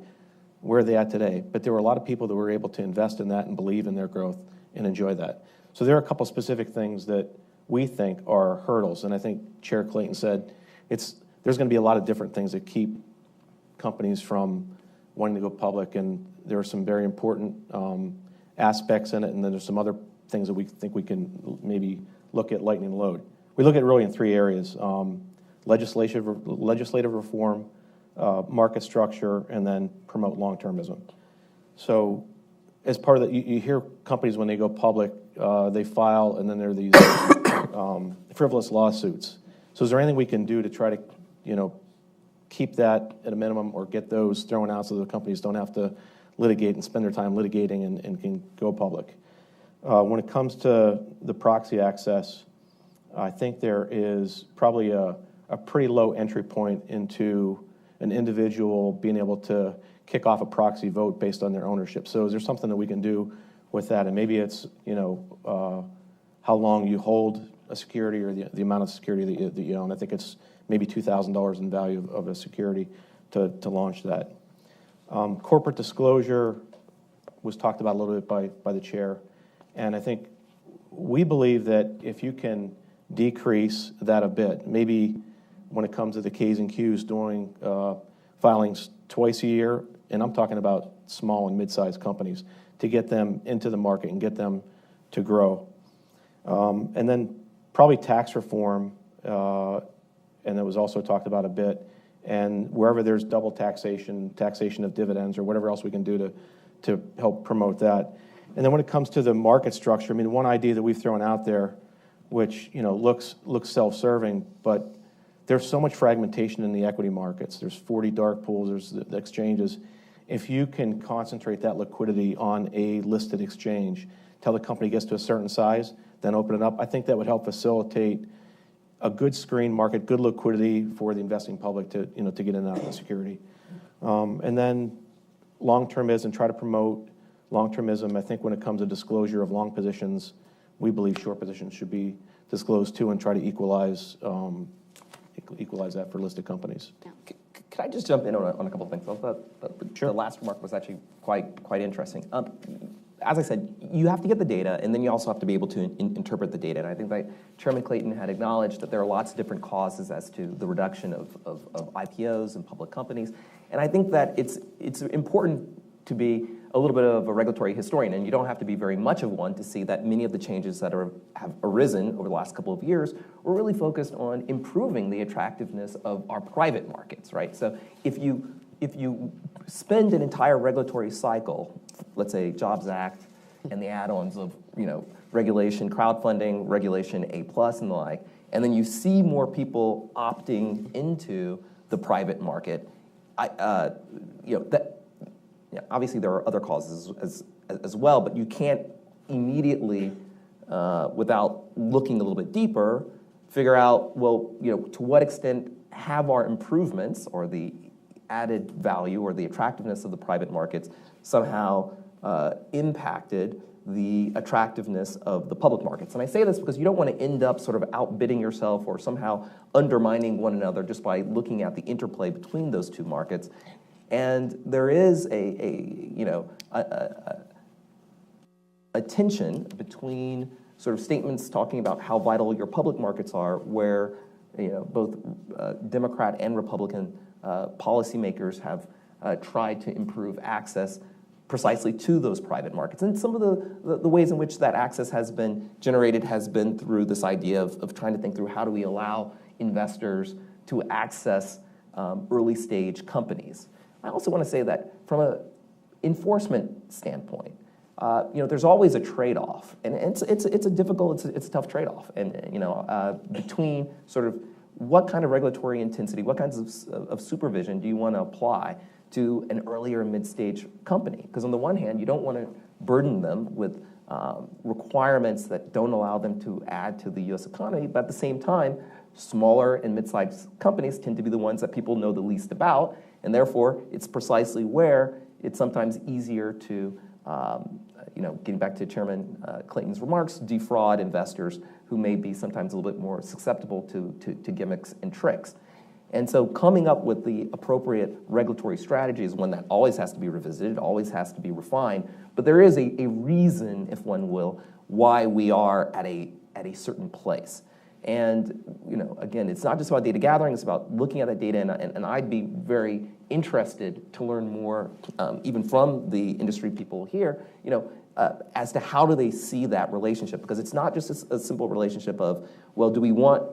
where are they at today? But there were a lot of people that were able to invest in that and believe in their growth and enjoy that. So there are a couple specific things that we think are hurdles, and I think Chair Clayton said there's going to be a lot of different things that keep companies from wanting to go public, and there are some very important aspects in it, and then there's some other things that we think we can maybe look at lightening the load. We look at it really in three areas: legislative reform, market structure, and then promote long-termism. So as part of that, you hear companies when they go public, they file, and then there are these frivolous lawsuits. So is there anything we can do to try to, keep that at a minimum or get those thrown out so the companies don't have to litigate and spend their time litigating and can go public? When it comes to the proxy access, I think there is probably a pretty low entry point into an individual being able to kick off a proxy vote based on their ownership. So is there something that we can do with that? And maybe it's, how long you hold a security or the amount of security that you own. I think it's maybe $2,000 in value of a security to launch that. Corporate disclosure was talked about a little bit by the chair. And I think we believe that if you can decrease that a bit. Maybe when it comes to the Ks and Qs, doing filings twice a year, and I'm talking about small and mid-sized companies, to get them into the market and get them to grow. And then probably tax reform, and it was also talked about a bit, and wherever there's double taxation of dividends, or whatever else we can do to help promote that. And then when it comes to the market structure, I mean, one idea that we've thrown out there, which looks self-serving, but there's so much fragmentation in the equity markets. There's 40 dark pools, there's the exchanges. If you can concentrate that liquidity on a listed exchange till the company gets to a certain size, then open it up, I think that would help facilitate a good screen market, good liquidity for the investing public to get in and out of the security. And then long-termism, try to promote long-termism. I think when it comes to disclosure of long positions, we believe short positions should be disclosed too, and try to equalize that for listed companies. Yeah. Could I just jump in on a couple of things? Sure. The last remark was actually quite interesting. As I said, you have to get the data, and then you also have to be able to interpret the data. And I think that Chairman Clayton had acknowledged that there are lots of different causes as to the reduction of IPOs and public companies. And I think that it's important to be a little bit of a regulatory historian, and you don't have to be very much of one to see that many of the changes that have arisen over the last couple of years were really focused on improving the attractiveness of our private markets, right? So if you spend an entire regulatory cycle, let's say Jobs Act and the add-ons of regulation, crowdfunding, regulation A+, and the like, and then you see more people opting into the private market, obviously there are other causes as well, but you can't immediately, without looking a little bit deeper, figure out, well, to what extent have our improvements or the added value or the attractiveness of the private markets somehow impacted the attractiveness of the public markets. And I say this because you don't want to end up sort of outbidding yourself or somehow undermining one another just by looking at the interplay between those two markets. And there is a tension between sort of statements talking about how vital your public markets are, where both Democrat and Republican policymakers have tried to improve access precisely to those private markets. And some of the ways in which that access has been generated has been through this idea of trying to think through how do we allow investors to access early stage companies. I also want to say that from an enforcement standpoint, there's always a trade-off, and it's a difficult, it's a tough trade-off, and between sort of what kind of regulatory intensity, what kinds of supervision do you want to apply to an earlier mid-stage company? Because on the one hand, you don't want to burden them with requirements that don't allow them to add to the U.S. economy, but at the same time, smaller and mid-sized companies tend to be the ones that people know the least about, and therefore, it's precisely where it's sometimes easier to, getting back to Chairman Clayton's remarks, defraud investors who may be sometimes a little bit more susceptible to gimmicks and tricks. And so coming up with the appropriate regulatory strategy is one that always has to be revisited, always has to be refined, but there is a reason, if one will, why we are at a certain place. And again, it's not just about data gathering, it's about looking at that data, and I'd be very interested to learn more, even from the industry people here, as to how do they see that relationship, because it's not just a simple relationship of, well, do we want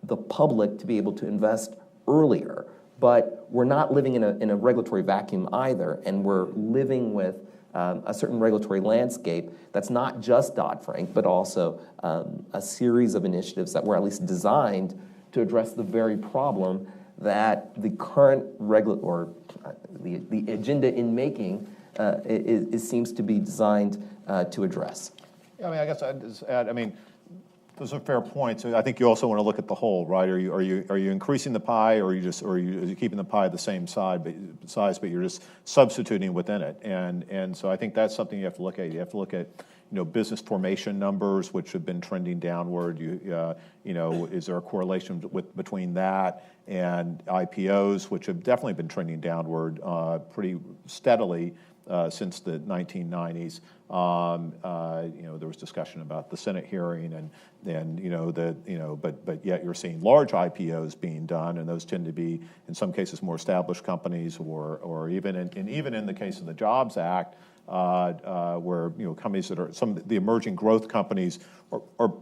the public to be able to invest earlier, but we're not living in a regulatory vacuum either, and we're living with a certain regulatory landscape that's not just Dodd-Frank, but also a series of initiatives that were at least designed to address the very problem that the current the agenda in making seems to be designed to address. Yeah, I guess I'd just add, those are fair points. I think you also want to look at the whole, right? Are you increasing the pie, or are you keeping the pie the same size, but you're just substituting within it? And so I think that's something you have to look at. You have to look at business formation numbers, which have been trending downward. is there a correlation between that and IPOs, which have definitely been trending downward pretty steadily since the 1990s. There was discussion about the Senate hearing, but yet you're seeing large IPOs being done, and those tend to be, in some cases, more established companies, or even in the case of the Jobs Act, where companies that are some of the emerging growth companies are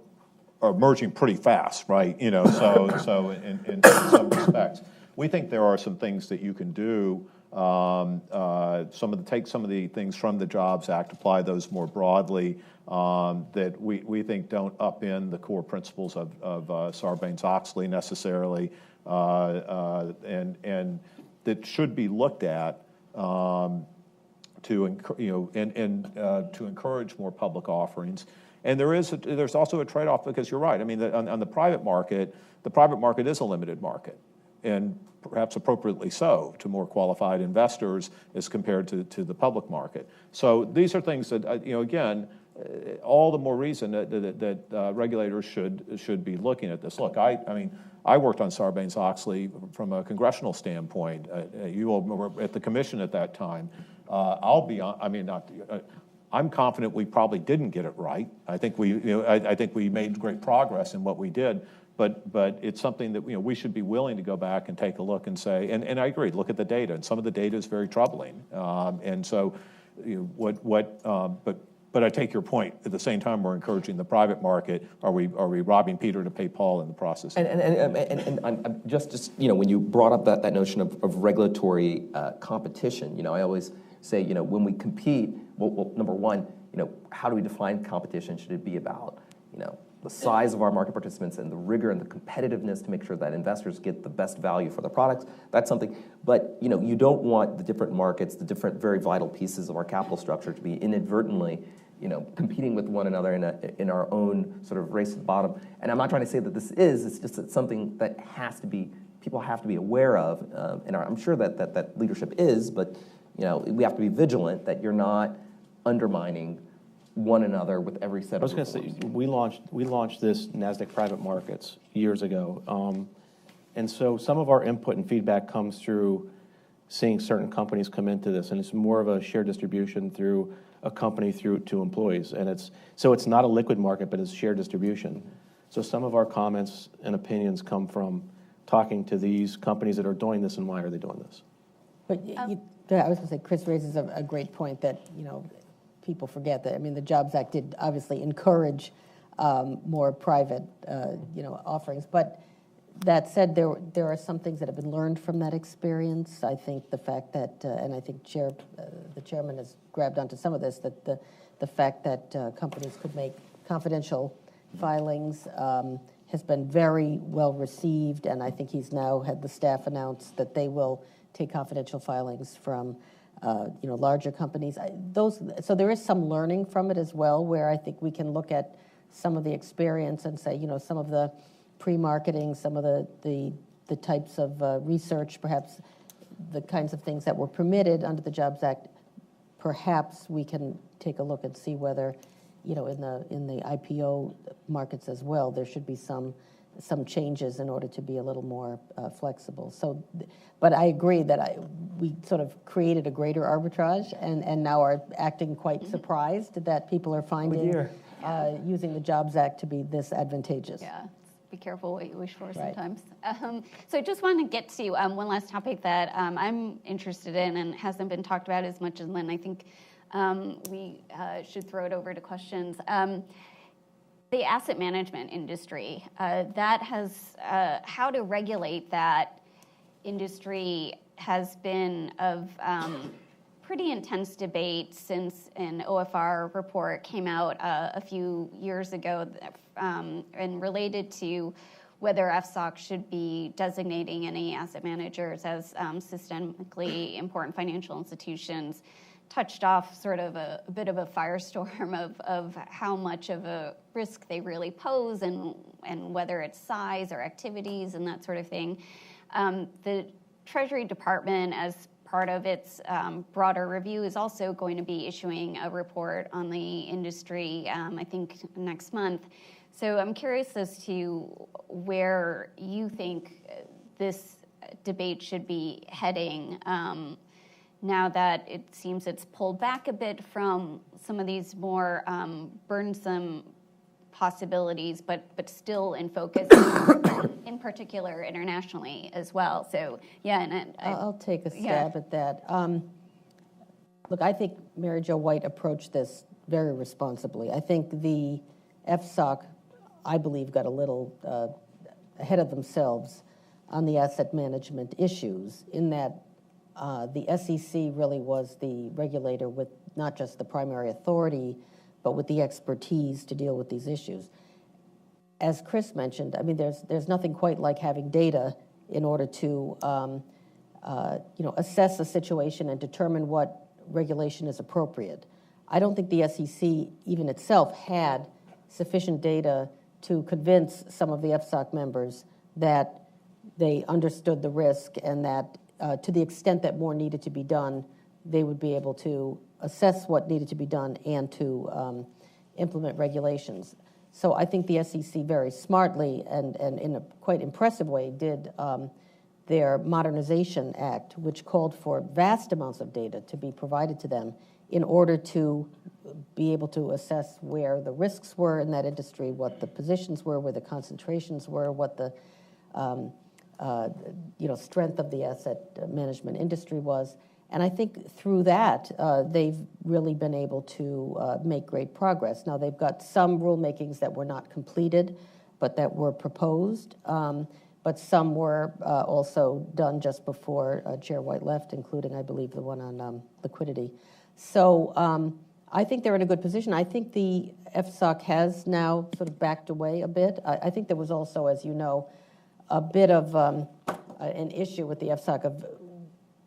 emerging pretty fast, right? So in some respects, we think there are some things that you can do. Take some of the things from the Jobs Act, apply those more broadly, that we think don't upend the core principles of Sarbanes-Oxley necessarily, and that should be looked at to encourage more public offerings. And there's also a trade-off, because you're right. I mean, on the private market is a limited market, and perhaps appropriately so, to more qualified investors as compared to the public market. So these are things that, again, all the more reason that regulators should be looking at this. Look, I mean, I worked on Sarbanes-Oxley from a congressional standpoint. You all were at the commission at that time. I'm confident we probably didn't get it right. I think we made great progress in what we did. But it's something that we should be willing to go back and take a look and say, and I agree, look at the data, and some of the data is very troubling. And so, but I take your point. At the same time, we're encouraging the private market. Are we robbing Peter to pay Paul in the process? And just when you brought up that notion of regulatory competition, I always say, when we compete, well, number one, how do we define competition? Should it be about the size of our market participants and the rigor and the competitiveness to make sure that investors get the best value for their products? That's something. But you don't want the different markets, the different very vital pieces of our capital structure, to be inadvertently competing with one another in our own sort of race to the bottom. And I'm not trying to say that this is. It's just something that people have to be aware of. And I'm sure that leadership is, but we have to be vigilant that you're not undermining one another with every set of I was going to say, we launched this NASDAQ Private Markets years ago. And so some of our input and feedback comes through seeing certain companies come into this, and it's more of a shared distribution through a company through to employees. And it's not a liquid market, but it's shared distribution. So some of our comments and opinions come from talking to these companies that are doing this, and why are they doing this? But I was going to say, Chris raises a great point that, people forget that. I mean, the Jobs Act did obviously encourage more private, offerings. But that said, there are some things that have been learned from that experience. I think the fact that, and I think the chairman has grabbed onto some of this, that the fact that companies could make confidential filings has been very well received, and I think he's now had the staff announce that they will take confidential filings from larger companies. So there is some learning from it as well, where I think we can look at some of the experience and say, some of the pre-marketing, some of the types of research, perhaps the kinds of things that were permitted under the Jobs Act, perhaps we can take a look and see whether, in the IPO markets as well, there should be some changes in order to be a little more flexible. So, but I agree that we sort of created a greater arbitrage, and now are acting quite surprised that people are finding using the Jobs Act to be this advantageous. Yeah, be careful what you wish for sometimes. So I just want to get to one last topic that I'm interested in and hasn't been talked about as much as Lynn. I think we should throw it over to questions. The asset management industry, that has, how to regulate that industry has been of pretty intense debate since an OFR report came out a few years ago and related to whether FSOC should be designating any asset managers as systemically important financial institutions. Touched off sort of a bit of a firestorm of how much of a risk they really pose and whether it's size or activities and that sort of thing. The Treasury Department, as part of its broader review, is also going to be issuing a report on the industry, I think next month. So I'm curious as to where you think this debate should be heading now that it seems it's pulled back a bit from some of these more burdensome possibilities, but still in focus, in particular internationally as well. So yeah, and I'll take a stab at that. Look, I think Mary Jo White approached this very responsibly. I think the FSOC, I believe, got a little ahead of themselves on the asset management issues, in that the SEC really was the regulator with not just the primary authority, but with the expertise to deal with these issues. As Chris mentioned, I mean, there's nothing quite like having data in order to assess a situation and determine what regulation is appropriate. I don't think the SEC even itself had sufficient data to convince some of the FSOC members that they understood the risk, and that to the extent that more needed to be done, they would be able to assess what needed to be done and to implement regulations. So I think the SEC very smartly and in a quite impressive way did their Modernization Act, which called for vast amounts of data to be provided to them in order to be able to assess where the risks were in that industry, what the positions were, where the concentrations were, what the strength of the asset management industry was. And I think through that, they've really been able to make great progress. Now, they've got some rulemakings that were not completed, but that were proposed. But some were also done just before Chair White left, including, I believe, the one on liquidity. So I think they're in a good position. I think the FSOC has now sort of backed away a bit. I think there was also, as you know, a bit of an issue with the FSOC of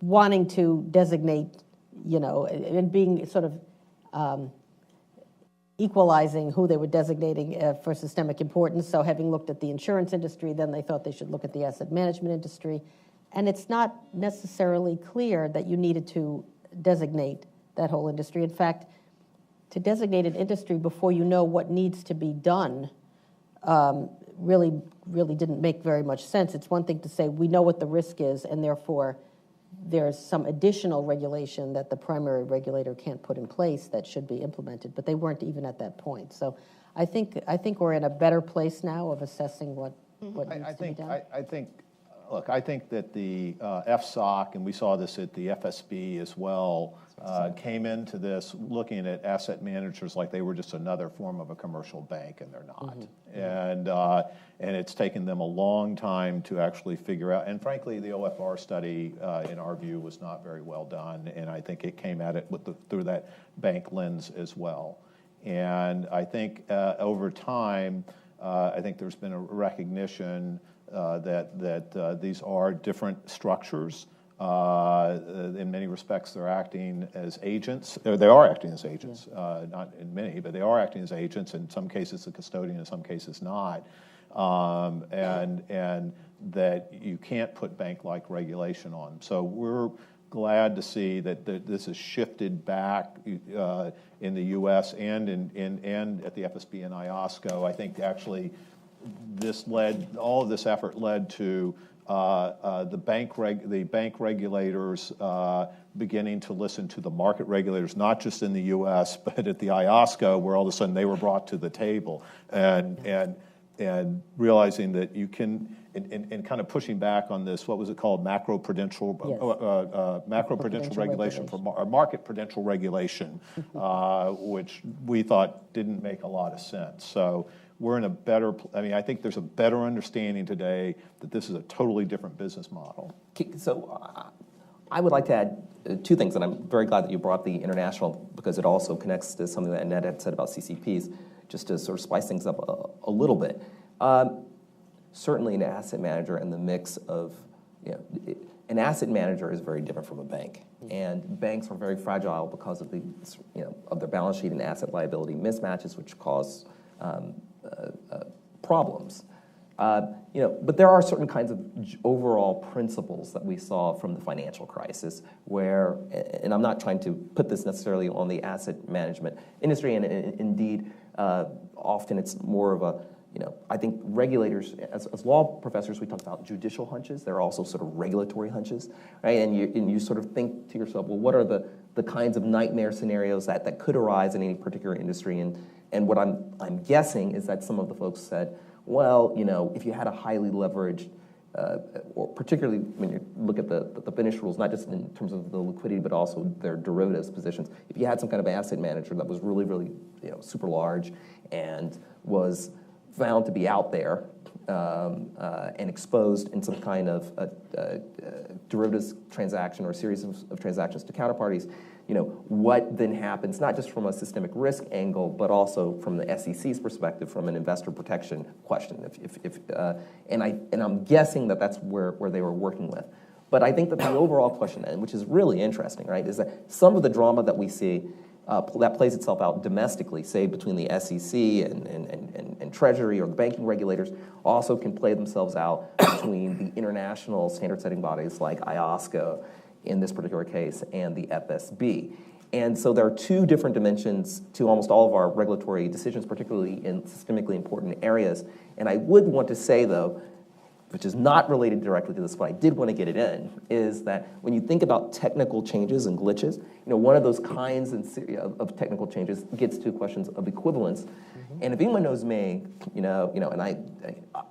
wanting to designate, and being sort of equalizing who they were designating for systemic importance. So having looked at the insurance industry, then they thought they should look at the asset management industry. And it's not necessarily clear that you needed to designate that whole industry. In fact, to designate an industry before you know what needs to be done really didn't make very much sense. It's one thing to say, we know what the risk is, and therefore there's some additional regulation that the primary regulator can't put in place that should be implemented, but they weren't even at that point. So I think we're in a better place now of assessing what needs to be done. I think that the FSOC, and we saw this at the FSB as well, came into this looking at asset managers like they were just another form of a commercial bank, and they're not. Mm-hmm. And it's taken them a long time to actually figure out. And frankly, the OFR study, in our view, was not very well done, and I think it came at it through that bank lens as well. And I think over time, I think there's been a recognition that these are different structures. In many respects, they're acting as agents. They are acting as agents, not in many, but they are acting as agents. In some cases, a custodian, in some cases, not. And that you can't put bank-like regulation on. So we're glad to see that this has shifted back in the U.S. and at the FSB and IOSCO. I think actually all of this effort led to the bank regulators beginning to listen to the market regulators, not just in the U.S., but at the IOSCO, where all of a sudden they were brought to the table, and realizing that you can, and kind of pushing back on this, what was it called, macroprudential regulation or market prudential regulation, which we thought didn't make a lot of sense. So we're in a better, I think there's a better understanding today that this is a totally different business model. So I would like to add two things, and I'm very glad that you brought the international, because it also connects to something that Annette had said about CCPs, just to sort of spice things up a little bit. Certainly an asset manager in the mix of, an asset manager is very different from a bank. And banks are very fragile because of of their balance sheet and asset liability mismatches, which cause problems. But there are certain kinds of overall principles that we saw from the financial crisis where, and I'm not trying to put this necessarily on the asset management industry, and indeed, often it's more of I think regulators, as law professors, we talk about judicial hunches. There are also sort of regulatory hunches, right? And you sort of think to yourself, well, what are the kinds of nightmare scenarios that could arise in any particular industry? And what I'm guessing is that some of the folks said, well, if you had a highly leveraged, or particularly when you look at the finished rules, not just in terms of the liquidity, but also their derivatives positions. If you had some kind of asset manager that was really, really, super large and was found to be out there and exposed in some kind of derivatives transaction or a series of transactions to counterparties, what then happens, not just from a systemic risk angle, but also from the SEC's perspective, from an investor protection question. And I'm guessing that that's where they were working with. But I think that the overall question, and which is really interesting, right, is that some of the drama that we see that plays itself out domestically, say between the SEC and Treasury or the banking regulators, also can play themselves out between the international standard-setting bodies like IOSCO in this particular case and the FSB. And so there are two different dimensions to almost all of our regulatory decisions, particularly in systemically important areas. And I would want to say, though, which is not related directly to this, but I did want to get it in, is that when you think about technical changes and glitches, one of those kinds of technical changes gets to questions of equivalence. Mm-hmm. And if anyone knows me, and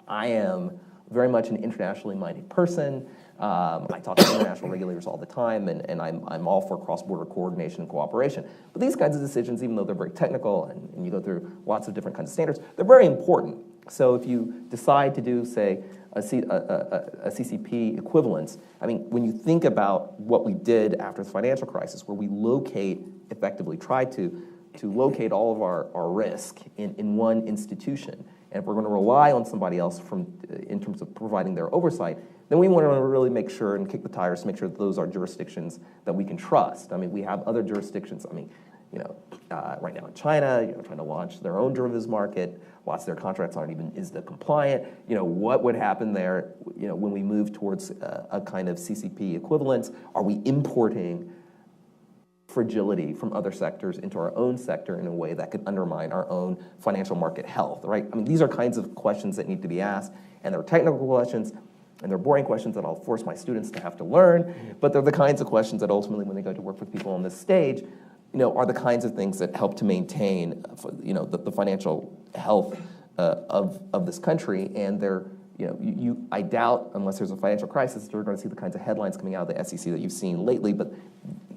I am very much an internationally minded person. I talk to international regulators all the time, and I'm all for cross-border coordination and cooperation. But these kinds of decisions, even though they're very technical and you go through lots of different kinds of standards, they're very important. So if you decide to do, say, a CCP equivalence, when you think about what we did after the financial crisis, where we try to locate all of our risk in one institution, and if we're going to rely on somebody else in terms of providing their oversight, then we want to really make sure and kick the tires to make sure that those are jurisdictions that we can trust. We have other jurisdictions. Right now in China, trying to launch their own derivatives market. Lots of their contracts aren't even ISDA compliant. What would happen there? When we move towards a kind of CCP equivalence, are we importing fragility from other sectors into our own sector in a way that could undermine our own financial market health? Right? These are kinds of questions that need to be asked, and they're technical questions. And they're boring questions that I'll force my students to have to learn, but they're the kinds of questions that ultimately, when they go to work with people on this stage, are the kinds of things that help to maintain, the financial health of this country. And they're, I doubt, unless there's a financial crisis, you're going to see the kinds of headlines coming out of the SEC that you've seen lately. But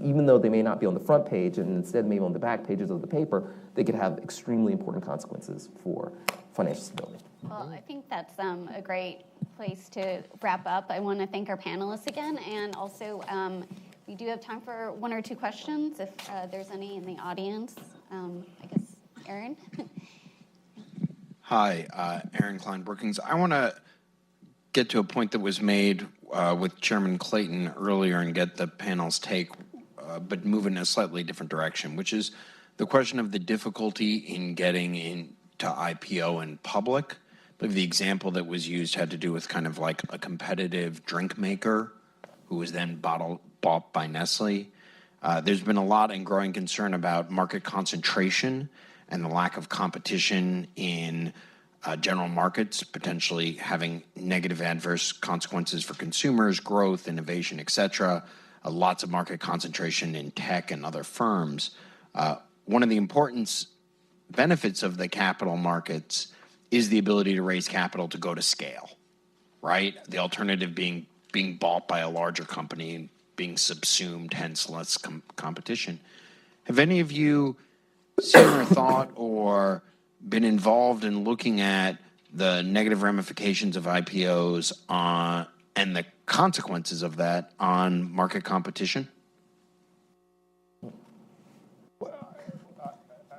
even though they may not be on the front page, and instead maybe on the back pages of the paper, they could have extremely important consequences for financial stability. Well, I think that's a great place to wrap up. I want to thank our panelists again, and also we do have time for one or two questions if there's any in the audience. I guess, Aaron? Hi, Aaron Klein, Brookings. I want to get to a point that was made with Chairman Clayton earlier and get the panel's take, but move in a slightly different direction, which is the question of the difficulty in getting into IPO in public. I believe the example that was used had to do with kind of like a competitive drink maker who was then bought by Nestle. There's been a lot and growing concern about market concentration and the lack of competition in general markets, potentially having negative adverse consequences for consumers, growth, innovation, et cetera. Lots of market concentration in tech and other firms. One of the important benefits of the capital markets is the ability to raise capital to go to scale, right? The alternative being bought by a larger company, being subsumed, hence less competition. Have any of you seen or thought or been involved in looking at the negative ramifications of IPOs and the consequences of that on market competition?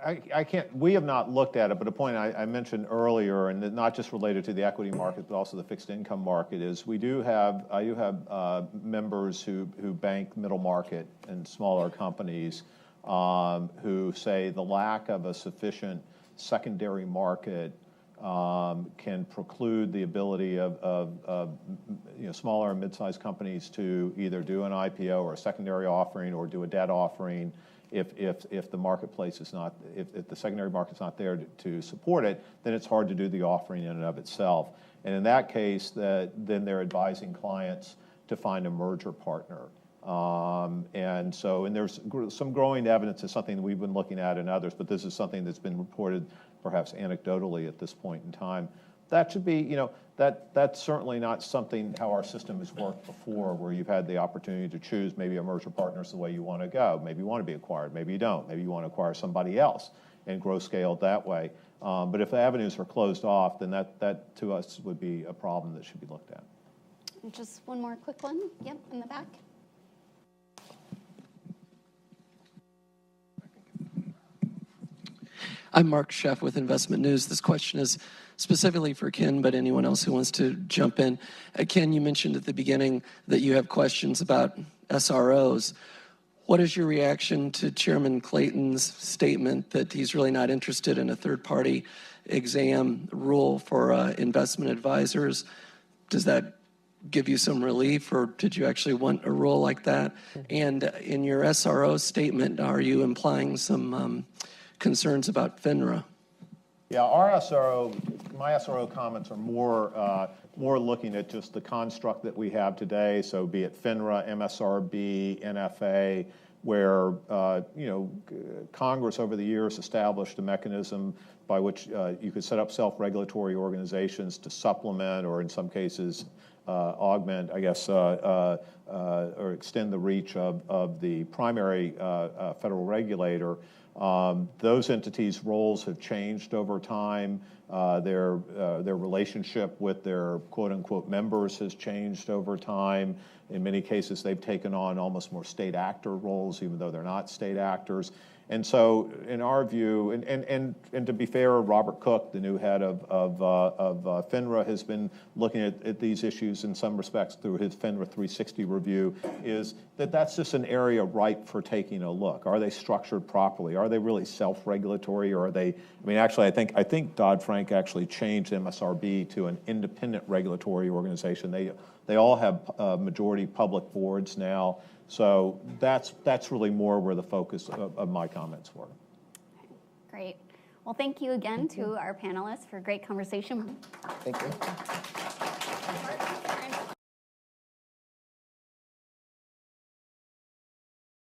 I can't. We have not looked at it, but a point I mentioned earlier, and not just related to the equity market, but also the fixed income market, is I do have members who bank middle market and smaller companies who say the lack of a sufficient secondary market can preclude the ability of smaller and mid-sized companies to either do an IPO or a secondary offering or do a debt offering if the marketplace is not, if the secondary market's not there to support it, then it's hard to do the offering in and of itself. And in that case, then they're advising clients to find a merger partner. And there's some growing evidence. It's something that we've been looking at in others, but this is something that's been reported perhaps anecdotally at this point in time. That should be, that's certainly not something how our system has worked before, where you've had the opportunity to choose maybe a merger partner is the way you want to go. Maybe you want to be acquired, maybe you don't. Maybe you want to acquire somebody else and grow scaled that way. But if the avenues are closed off, then that to us would be a problem that should be looked at. Just one more quick one. Yep, in the back. I'm Mark Sheff with Investment News. This question is specifically for Ken, but anyone else who wants to jump in. Ken, you mentioned at the beginning that you have questions about SROs. What is your reaction to Chairman Clayton's statement that he's really not interested in a third-party exam rule for investment advisors? Does that give you some relief, or did you actually want a rule like that? And in your SRO statement, are you implying some concerns about FINRA? Yeah, my SRO comments are more looking at just the construct that we have today. So be it FINRA, MSRB, NFA, where Congress over the years established a mechanism by which you could set up self-regulatory organizations to supplement, or in some cases augment, I guess, or extend the reach of the primary federal regulator. Those entities' roles have changed over time. Their relationship with their quote-unquote members has changed over time. In many cases, they've taken on almost more state actor roles, even though they're not state actors. And so, in our view, and to be fair, Robert Cook, the new head of FINRA, has been looking at these issues in some respects through his FINRA 360 review, is that's just an area ripe for taking a look. Are they structured properly? Are they really self-regulatory, or are they, actually, I think Dodd-Frank actually changed MSRB to an independent regulatory organization. They all have majority public boards now. So that's really more where the focus of my comments were. Great. Well, thank you again to our panelists for a great conversation. Thank you.